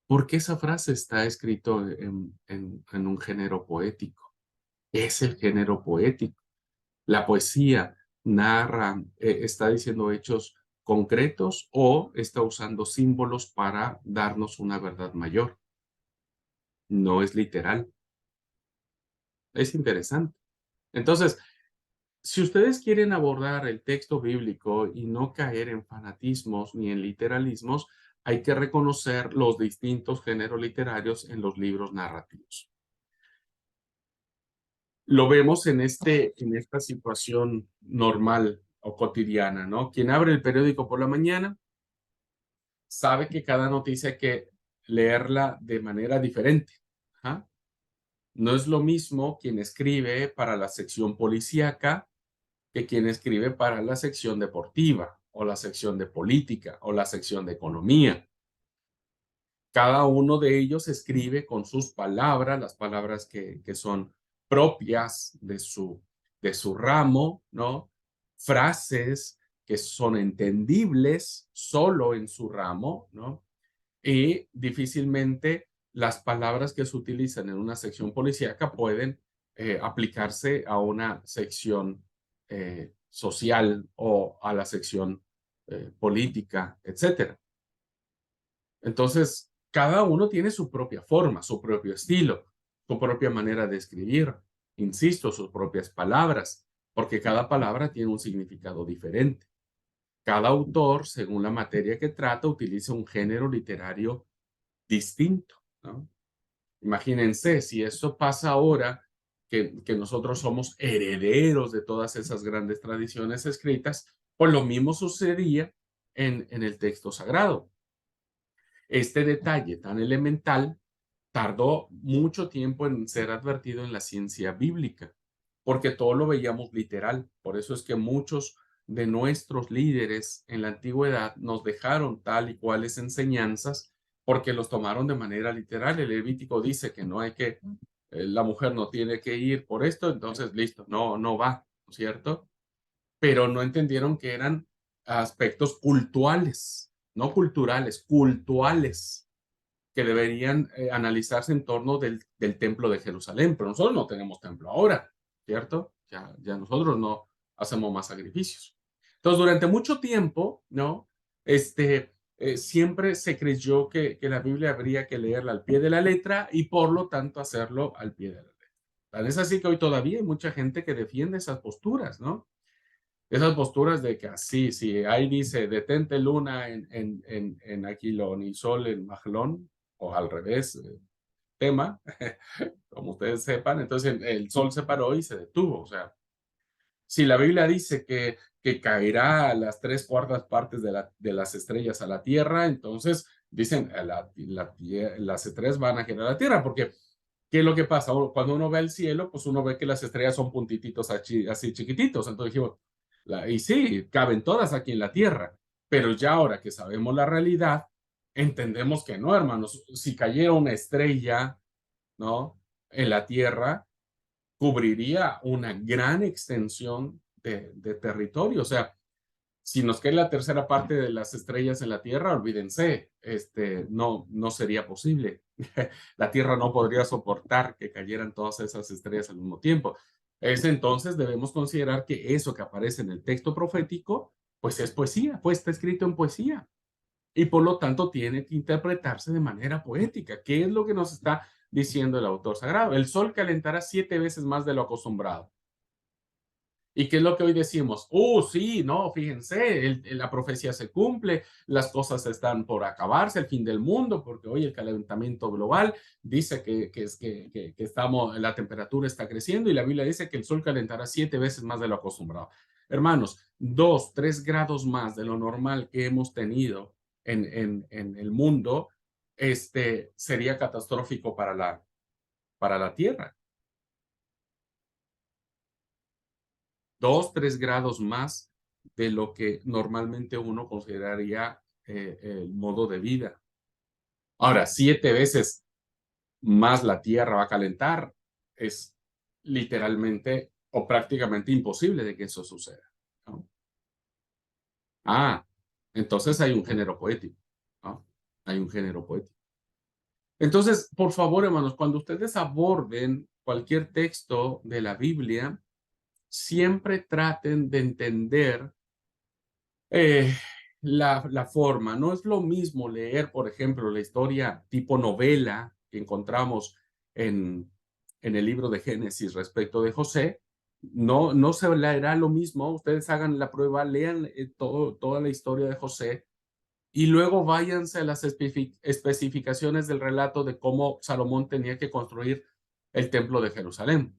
Porque esa frase está escrito en un género poético. Es el género poético. La poesía narra, está diciendo hechos concretos o está usando símbolos para darnos una verdad mayor. No es literal. Es interesante. Entonces, si ustedes quieren abordar el texto bíblico y no caer en fanatismos ni en literalismos, hay que reconocer los distintos géneros literarios en los libros narrativos. Lo vemos en esta situación normal o cotidiana, ¿no? Quien abre el periódico por la mañana sabe que cada noticia hay que leerla de manera diferente. Ajá. No es lo mismo quien escribe para la sección policíaca que quien escribe para la sección deportiva o la sección de política o la sección de economía. Cada uno de ellos escribe con sus palabras, las palabras que son propias de su ramo, ¿no? Frases que son entendibles solo en su ramo, ¿no? Y difícilmente las palabras que se utilizan en una sección policíaca pueden aplicarse a una sección social o a la sección política, etcétera. Entonces, cada uno tiene su propia forma, su propio estilo, su propia manera de escribir, insisto, sus propias palabras, porque cada palabra tiene un significado diferente. Cada autor, según la materia que trata, utiliza un género literario distinto, ¿no? Imagínense, si eso pasa ahora, que nosotros somos herederos de todas esas grandes tradiciones escritas, pues lo mismo sucedía en el texto sagrado. Este detalle tan elemental tardó mucho tiempo en ser advertido en la ciencia bíblica, porque todo lo veíamos literal. Por eso es que muchos de nuestros líderes en la antigüedad nos dejaron tal y cuales enseñanzas porque los tomaron de manera literal. El Levítico dice que no hay que, la mujer no tiene que ir por esto, entonces listo, no va, ¿no es cierto? Pero no entendieron que eran aspectos cultuales, no culturales, cultuales que deberían analizarse en torno del templo de Jerusalén, pero nosotros no tenemos templo ahora, ¿cierto? Ya nosotros no hacemos más sacrificios. Entonces, durante mucho tiempo, ¿no? Siempre se creyó que la Biblia habría que leerla al pie de la letra y por lo tanto hacerlo al pie de la letra. Tal es así que hoy todavía hay mucha gente que defiende esas posturas, ¿no? Esas posturas de que así, si ahí dice detente luna en Aquilón y sol en Maglón, o al revés, tema, como ustedes sepan, entonces el sol se paró y se detuvo. O sea, si la Biblia dice que caerá a las 3/4 partes de las estrellas a la tierra, entonces dicen las estrellas van a girar a la tierra, porque ¿qué es lo que pasa? Cuando uno ve el cielo, pues uno ve que las estrellas son puntititos así chiquititos. Entonces dijimos, y sí, caben todas aquí en la tierra, pero ya ahora que sabemos la realidad, entendemos que no, hermanos. Si cayera una estrella, ¿no? En la tierra, cubriría una gran extensión de territorio. O sea, si nos cae la 3/4 de las estrellas en la Tierra, olvídense, no sería posible. La Tierra no podría soportar que cayeran todas esas estrellas al mismo tiempo. Es entonces debemos considerar que eso que aparece en el texto profético, pues es poesía, pues está escrito en poesía y por lo tanto tiene que interpretarse de manera poética. ¿Qué es lo que nos está diciendo el autor sagrado? El sol calentará 7 veces más de lo acostumbrado. ¿Y qué es lo que hoy decimos? Sí, no, fíjense, la profecía se cumple, las cosas están por acabarse, el fin del mundo, porque hoy el calentamiento global dice que la temperatura está creciendo y la Biblia dice que el sol calentará 7 veces más de lo acostumbrado. Hermanos, 2, 3 grados más de lo normal que hemos tenido en el mundo, sería catastrófico para la Tierra. 2, 3 grados más de lo que normalmente uno consideraría el modo de vida. Ahora, 7 veces más la Tierra va a calentar. Es literalmente o prácticamente imposible de que eso suceda, ¿no? Ah, entonces hay un género poético, ¿no? Hay un género poético. Entonces, por favor, hermanos, cuando ustedes aborden cualquier texto de la Biblia, siempre traten de entender eh, la forma. No es lo mismo leer, por ejemplo, la historia tipo novela que encontramos en, en el libro de Génesis respecto de José. No, no se leerá lo mismo. Ustedes hagan la prueba, lean toda la historia de José y luego váyanse a las especificaciones del relato de cómo Salomón tenía que construir el templo de Jerusalén.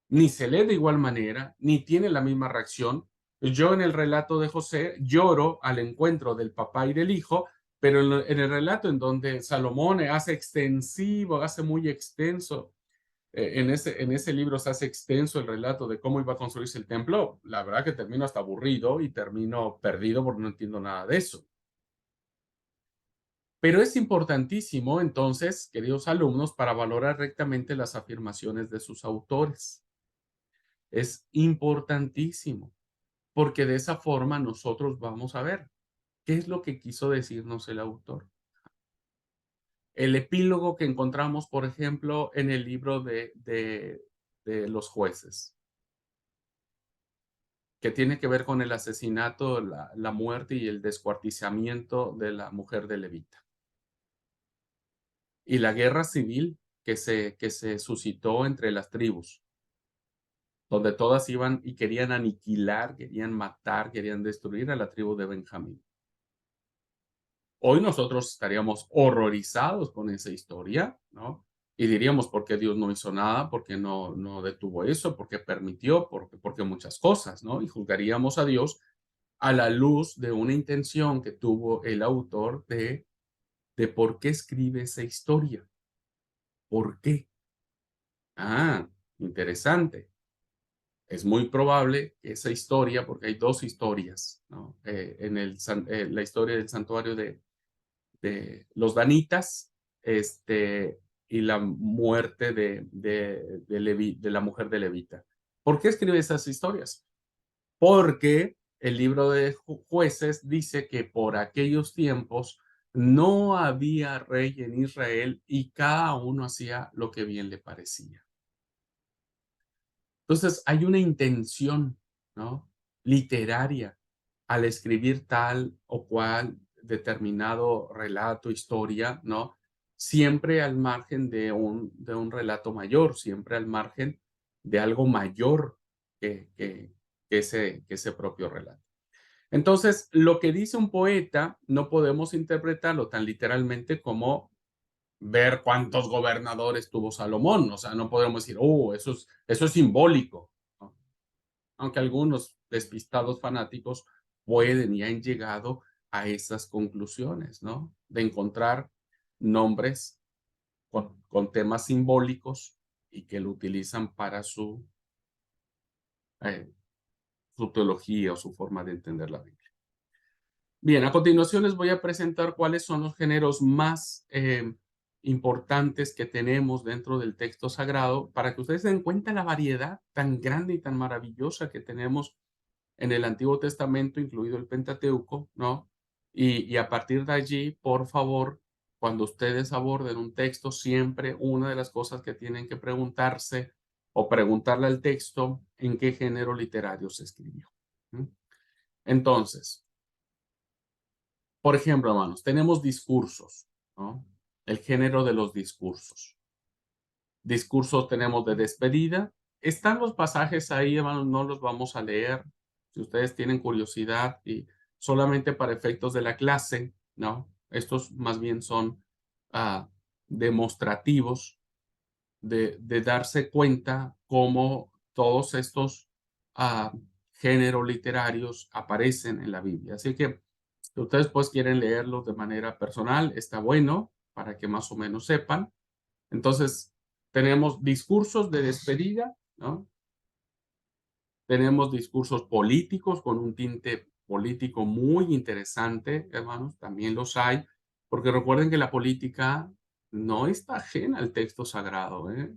Ni se lee de igual manera, ni tiene la misma reacción. Yo en el relato de José lloro al encuentro del papá y del hijo, pero en el relato en donde Salomón hace extensivo, hace muy extenso, en ese libro se hace extenso el relato de cómo iba a construirse el templo, la verdad que termino hasta aburrido y termino perdido porque no entiendo nada de eso. Pero es importantísimo, entonces, queridos alumnos, para valorar rectamente las afirmaciones de sus autores. Es importantísimo, porque de esa forma nosotros vamos a ver qué es lo que quiso decirnos el autor. El epílogo que encontramos, por ejemplo, en el libro de los jueces, que tiene que ver con el asesinato, la muerte y el descuartizamiento de la mujer de Levita. Y la guerra civil que se suscitó entre las tribus, donde todas iban y querían aniquilar, querían matar, querían destruir a la tribu de Benjamín. Hoy nosotros estaríamos horrorizados con esa historia, ¿no? Y diríamos, ¿por qué Dios no hizo nada? ¿Por qué no detuvo eso? ¿Por qué permitió? Porque muchas cosas, ¿no? Y juzgaríamos a Dios a la luz de una intención que tuvo el autor de por qué escribe esa historia. ¿Por qué? Ah, interesante. Es muy probable que esa historia, porque hay dos historias, ¿no? La historia del santuario de los danitas, y la muerte de la mujer de Levita. ¿Por qué escribe esas historias? Porque el libro de Jueces dice que por aquellos tiempos no había rey en Israel y cada uno hacía lo que bien le parecía. Entonces, hay una intención, ¿no? Literaria al escribir tal o cual determinado relato, historia, ¿no? Siempre al margen de un relato mayor, siempre al margen de algo mayor que ese propio relato. Entonces, lo que dice un poeta no podemos interpretarlo tan literalmente como ver cuántos gobernadores tuvo Salomón. O sea, no podemos decir, oh, eso es simbólico, ¿no? Aunque algunos despistados fanáticos pueden y han llegado a esas conclusiones, ¿no? De encontrar nombres con temas simbólicos y que lo utilizan para eh, su teología o su forma de entender la Biblia. Bien, a continuación les voy a presentar cuáles son los géneros más importantes que tenemos dentro del texto sagrado para que ustedes se den cuenta de la variedad tan grande y tan maravillosa que tenemos en el Antiguo Testamento, incluido el Pentateuco, ¿no? Y a partir de allí, por favor, cuando ustedes aborden un texto, siempre una de las cosas que tienen que preguntarse o preguntarle al texto, ¿en qué género literario se escribió? ¿Mm? Entonces, por ejemplo, hermanos, tenemos discursos, ¿no? El género de los discursos. Discursos tenemos de despedida. Están los pasajes ahí, hermanos, no los vamos a leer. Si ustedes tienen curiosidad y solamente para efectos de la clase, ¿no? Estos más bien son demostrativos de darse cuenta cómo todos estos ah, géneros literarios aparecen en la Biblia. Así que si ustedes pues quieren leerlos de manera personal, está bueno para que más o menos sepan. Entonces, tenemos discursos de despedida, ¿no? Tenemos discursos políticos con un tinte político muy interesante, hermanos, también los hay, porque recuerden que la política no está ajena al texto sagrado, ¿eh?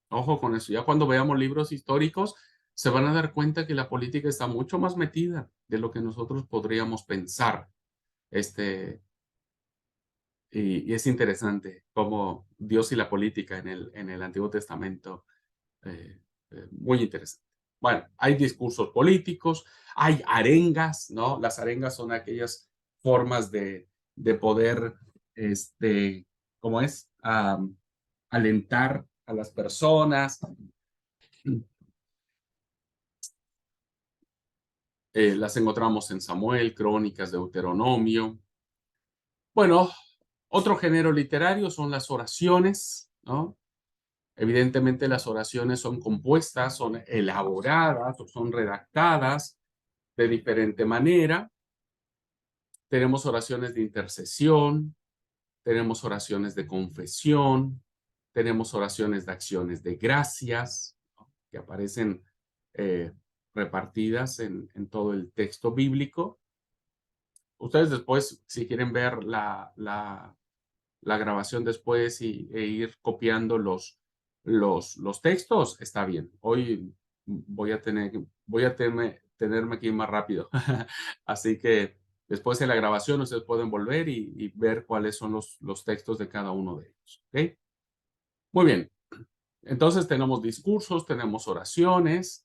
Ojo con eso, ya cuando veamos libros históricos se van a dar cuenta que la política está mucho más metida de lo que nosotros podríamos pensar. Este, y es interesante cómo Dios y la política en el Antiguo Testamento muy interesante. Bueno, hay discursos políticos, hay arengas, ¿no? Las arengas son aquellas formas de poder, ¿cómo es? Alentar a las personas. Las encontramos en Samuel, Crónicas, Deuteronomio. Bueno, otro género literario son las oraciones, ¿no? Evidentemente las oraciones son compuestas, son elaboradas o son redactadas de diferente manera. Tenemos oraciones de intercesión, tenemos oraciones de confesión, tenemos oraciones de acciones de gracias, ¿no? Que aparecen eh, repartidas en todo el texto bíblico. Ustedes después, si quieren ver la grabación después e ir copiando los textos, está bien. Hoy voy a tenerme aquí más rápido. Así que después de la grabación ustedes pueden volver y ver cuáles son los textos de cada uno de ellos. ¿Ok? Muy bien. Entonces tenemos discursos, tenemos oraciones,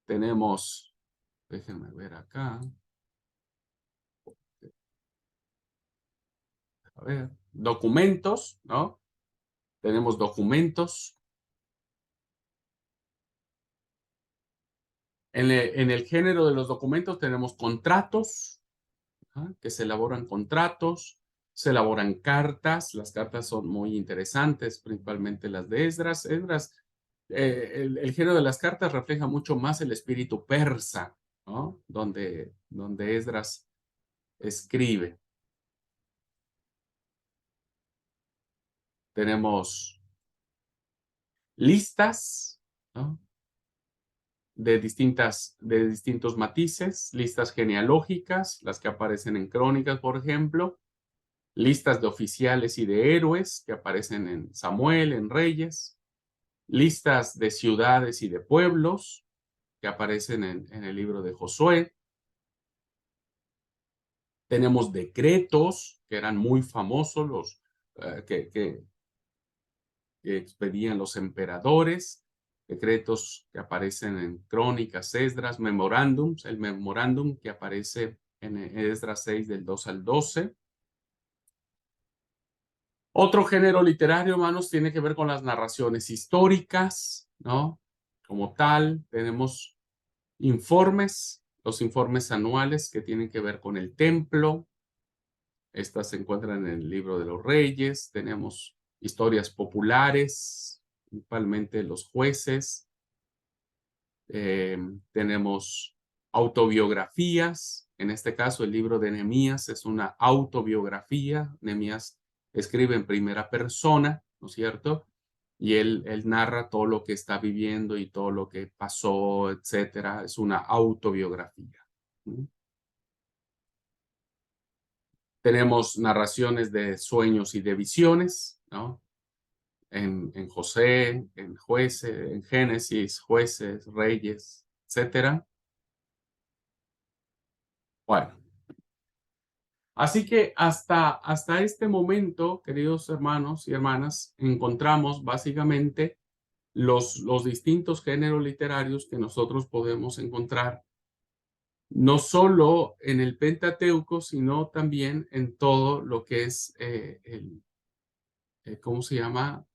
tenemos, déjenme ver acá, a ver, documentos, ¿no? Tenemos documentos. En el género de los documentos tenemos contratos, ¿ah? Que se elaboran contratos, se elaboran cartas. Las cartas son muy interesantes, principalmente las de Esdras. Esdras, el género de las cartas refleja mucho más el espíritu persa, ¿no? Donde Esdras escribe. Tenemos listas, ¿no? De distintos matices, listas genealógicas, las que aparecen en Crónicas, por ejemplo, listas de oficiales y de héroes que aparecen en Samuel, en Reyes, listas de ciudades y de pueblos que aparecen en el libro de Josué. Tenemos decretos que eran muy famosos, los que expedían los emperadores, decretos que aparecen en Crónicas, Esdras, memorándums, el memorándum que aparece en Esdras 6 del 2 al 12. Otro género literario, hermanos, tiene que ver con las narraciones históricas, ¿no? Como tal, tenemos informes, los informes anuales que tienen que ver con el templo. Estas se encuentran en el libro de los Reyes. Tenemos historias populares, principalmente los jueces. Tenemos autobiografías. En este caso, el libro de Nehemías es una autobiografía. Nehemías escribe en primera persona, ¿no es cierto? Y él narra todo lo que está viviendo y todo lo que pasó, etcétera. Es una autobiografía. Tenemos narraciones de sueños y de visiones, ¿no? En José, en Jueces, en Génesis, Jueces, Reyes, etcétera. Bueno, así que hasta este momento, queridos hermanos y hermanas, encontramos básicamente los distintos géneros literarios que nosotros podemos encontrar, no solo en el Pentateuco, sino también en todo lo que es ¿cómo se llama?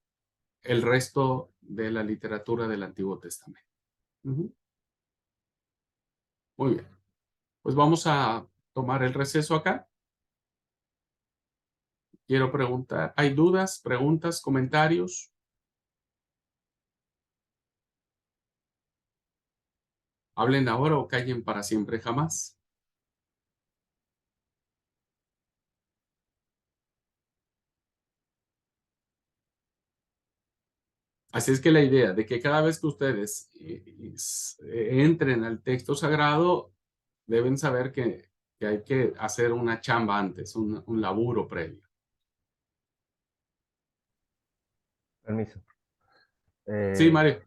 El resto de la literatura del Antiguo Testamento. Ujú. Muy bien, pues vamos a tomar el receso acá. Quiero preguntar, ¿hay dudas, preguntas, comentarios? Hablen ahora o callen para siempre jamás. Así es que la idea de que cada vez que ustedes entren al texto sagrado, deben saber que hay que hacer una chamba antes, un laburo previo. Permiso. Sí, Eh, Mario.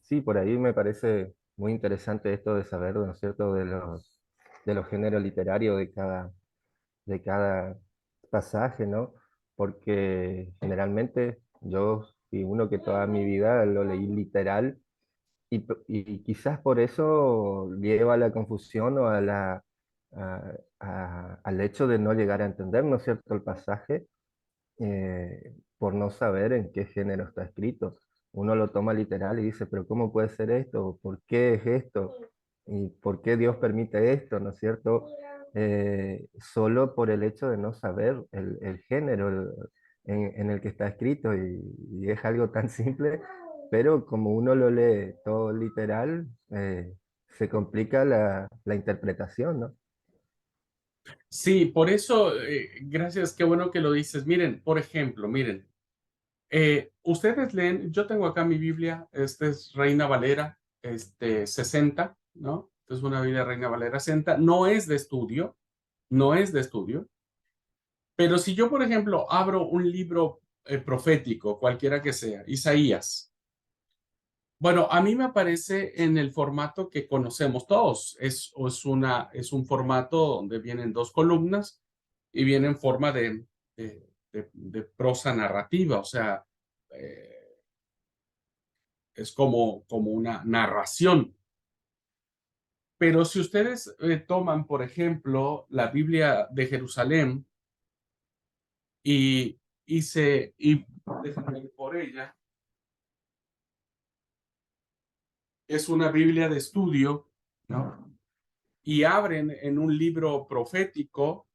sí, por ahí me parece muy interesante esto de saber, ¿no es cierto?, de los géneros literarios de cada pasaje, ¿no? Porque generalmente yo fui uno que toda mi vida lo leí literal y quizás por eso lleva a la confusión o al hecho de no llegar a entender, ¿no es cierto?, el pasaje por no saber en qué género está escrito. Uno lo toma literal y dice, pero ¿cómo puede ser esto? ¿Por qué es esto? ¿Y por qué Dios permite esto? ¿No es cierto? Solo por el hecho de no saber el género en el que está escrito y es algo tan simple, pero como uno lo lee todo literal, se complica la interpretación, ¿no? Sí, por eso, gracias, qué bueno que lo dices. Miren, por ejemplo, miren, ustedes leen, yo tengo acá mi Biblia, este es Reina Valera, 60, ¿no? Es una Biblia Reina Valera 60, no es de estudio, no es de estudio, pero si yo, por ejemplo, abro un libro profético, cualquiera que sea, Isaías, bueno, a mí me aparece en el formato que conocemos todos. Es un formato donde vienen dos columnas y viene en forma de prosa narrativa, o sea, eh, es como una narración. Pero si ustedes toman, por ejemplo, la Biblia de Jerusalén y, y déjenme ir por ella, es una Biblia de estudio, ¿no? Y abren en un libro profético,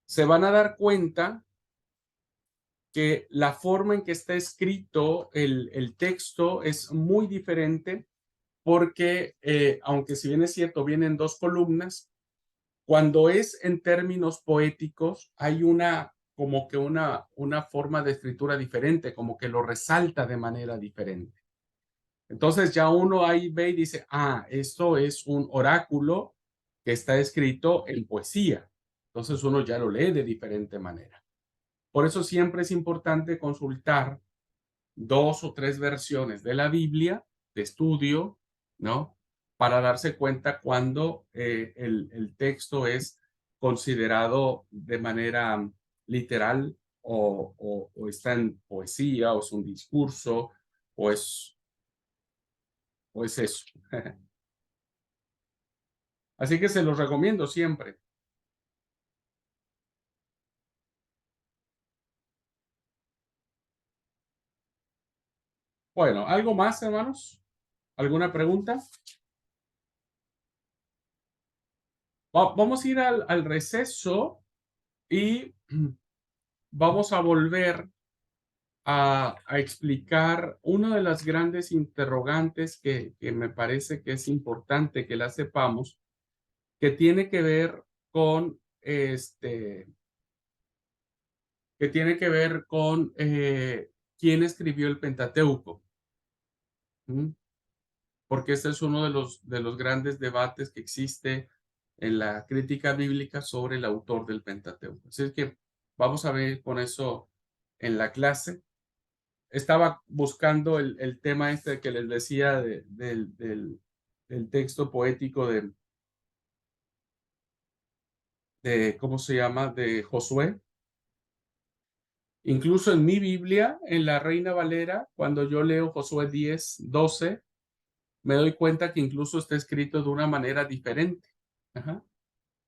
se van a dar cuenta que la forma en que está escrito el texto es muy diferente porque, aunque si bien es cierto, vienen dos columnas, cuando es en términos poéticos, hay como que una forma de escritura diferente, como que lo resalta de manera diferente. Entonces ya uno ahí ve y dice, ah, esto es un oráculo que está escrito en poesía. Entonces uno ya lo lee de diferente manera. Por eso siempre es importante consultar dos o tres versiones de la Biblia de estudio, ¿no? Para darse cuenta cuando el texto es considerado de manera literal o está en poesía o es un discurso o o es eso. Así que se los recomiendo siempre. Bueno, ¿algo más, hermanos? ¿Alguna pregunta? Vamos a ir al receso y vamos a volver a explicar una de las grandes interrogantes que me parece que es importante que la sepamos, que tiene que ver con que tiene que ver con quién escribió el Pentateuco. ¿Mm? Porque este es uno de los grandes debates que existe en la crítica bíblica sobre el autor del Pentateuco. Así es que vamos a ver con eso en la clase. Estaba buscando el tema este que les decía del texto poético ¿cómo se llama? De Josué. Incluso en mi Biblia, en la Reina Valera, cuando yo leo Josué 10:12, me doy cuenta que incluso está escrito de una manera diferente. Ajá.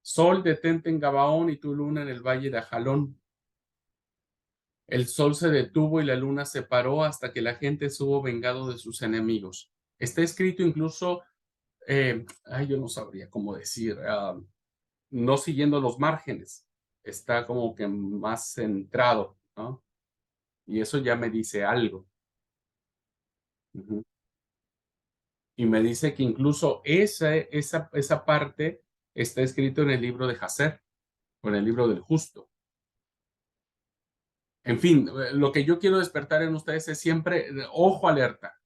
Sol, detente en Gabaón y tu luna en el valle de Ajalón. El sol se detuvo y la luna se paró hasta que la gente se hubo vengado de sus enemigos. Está escrito incluso, yo no sabría cómo decir, no siguiendo los márgenes, está como que más centrado, ¿no? Y eso ya me dice algo. Ujú. Y me dice que incluso esa parte está escrito en el libro de Jacer, o en el libro del justo. En fin, lo que yo quiero despertar en ustedes es siempre ojo alerta,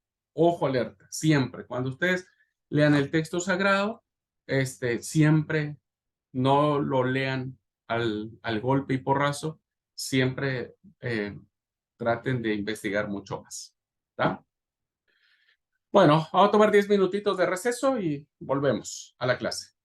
siempre. Cuando ustedes lean el texto sagrado, siempre no lo lean al golpe y porrazo, siempre traten de investigar mucho más. ¿Tá? Bueno, vamos a tomar 10 minutitos de receso y volvemos a la clase.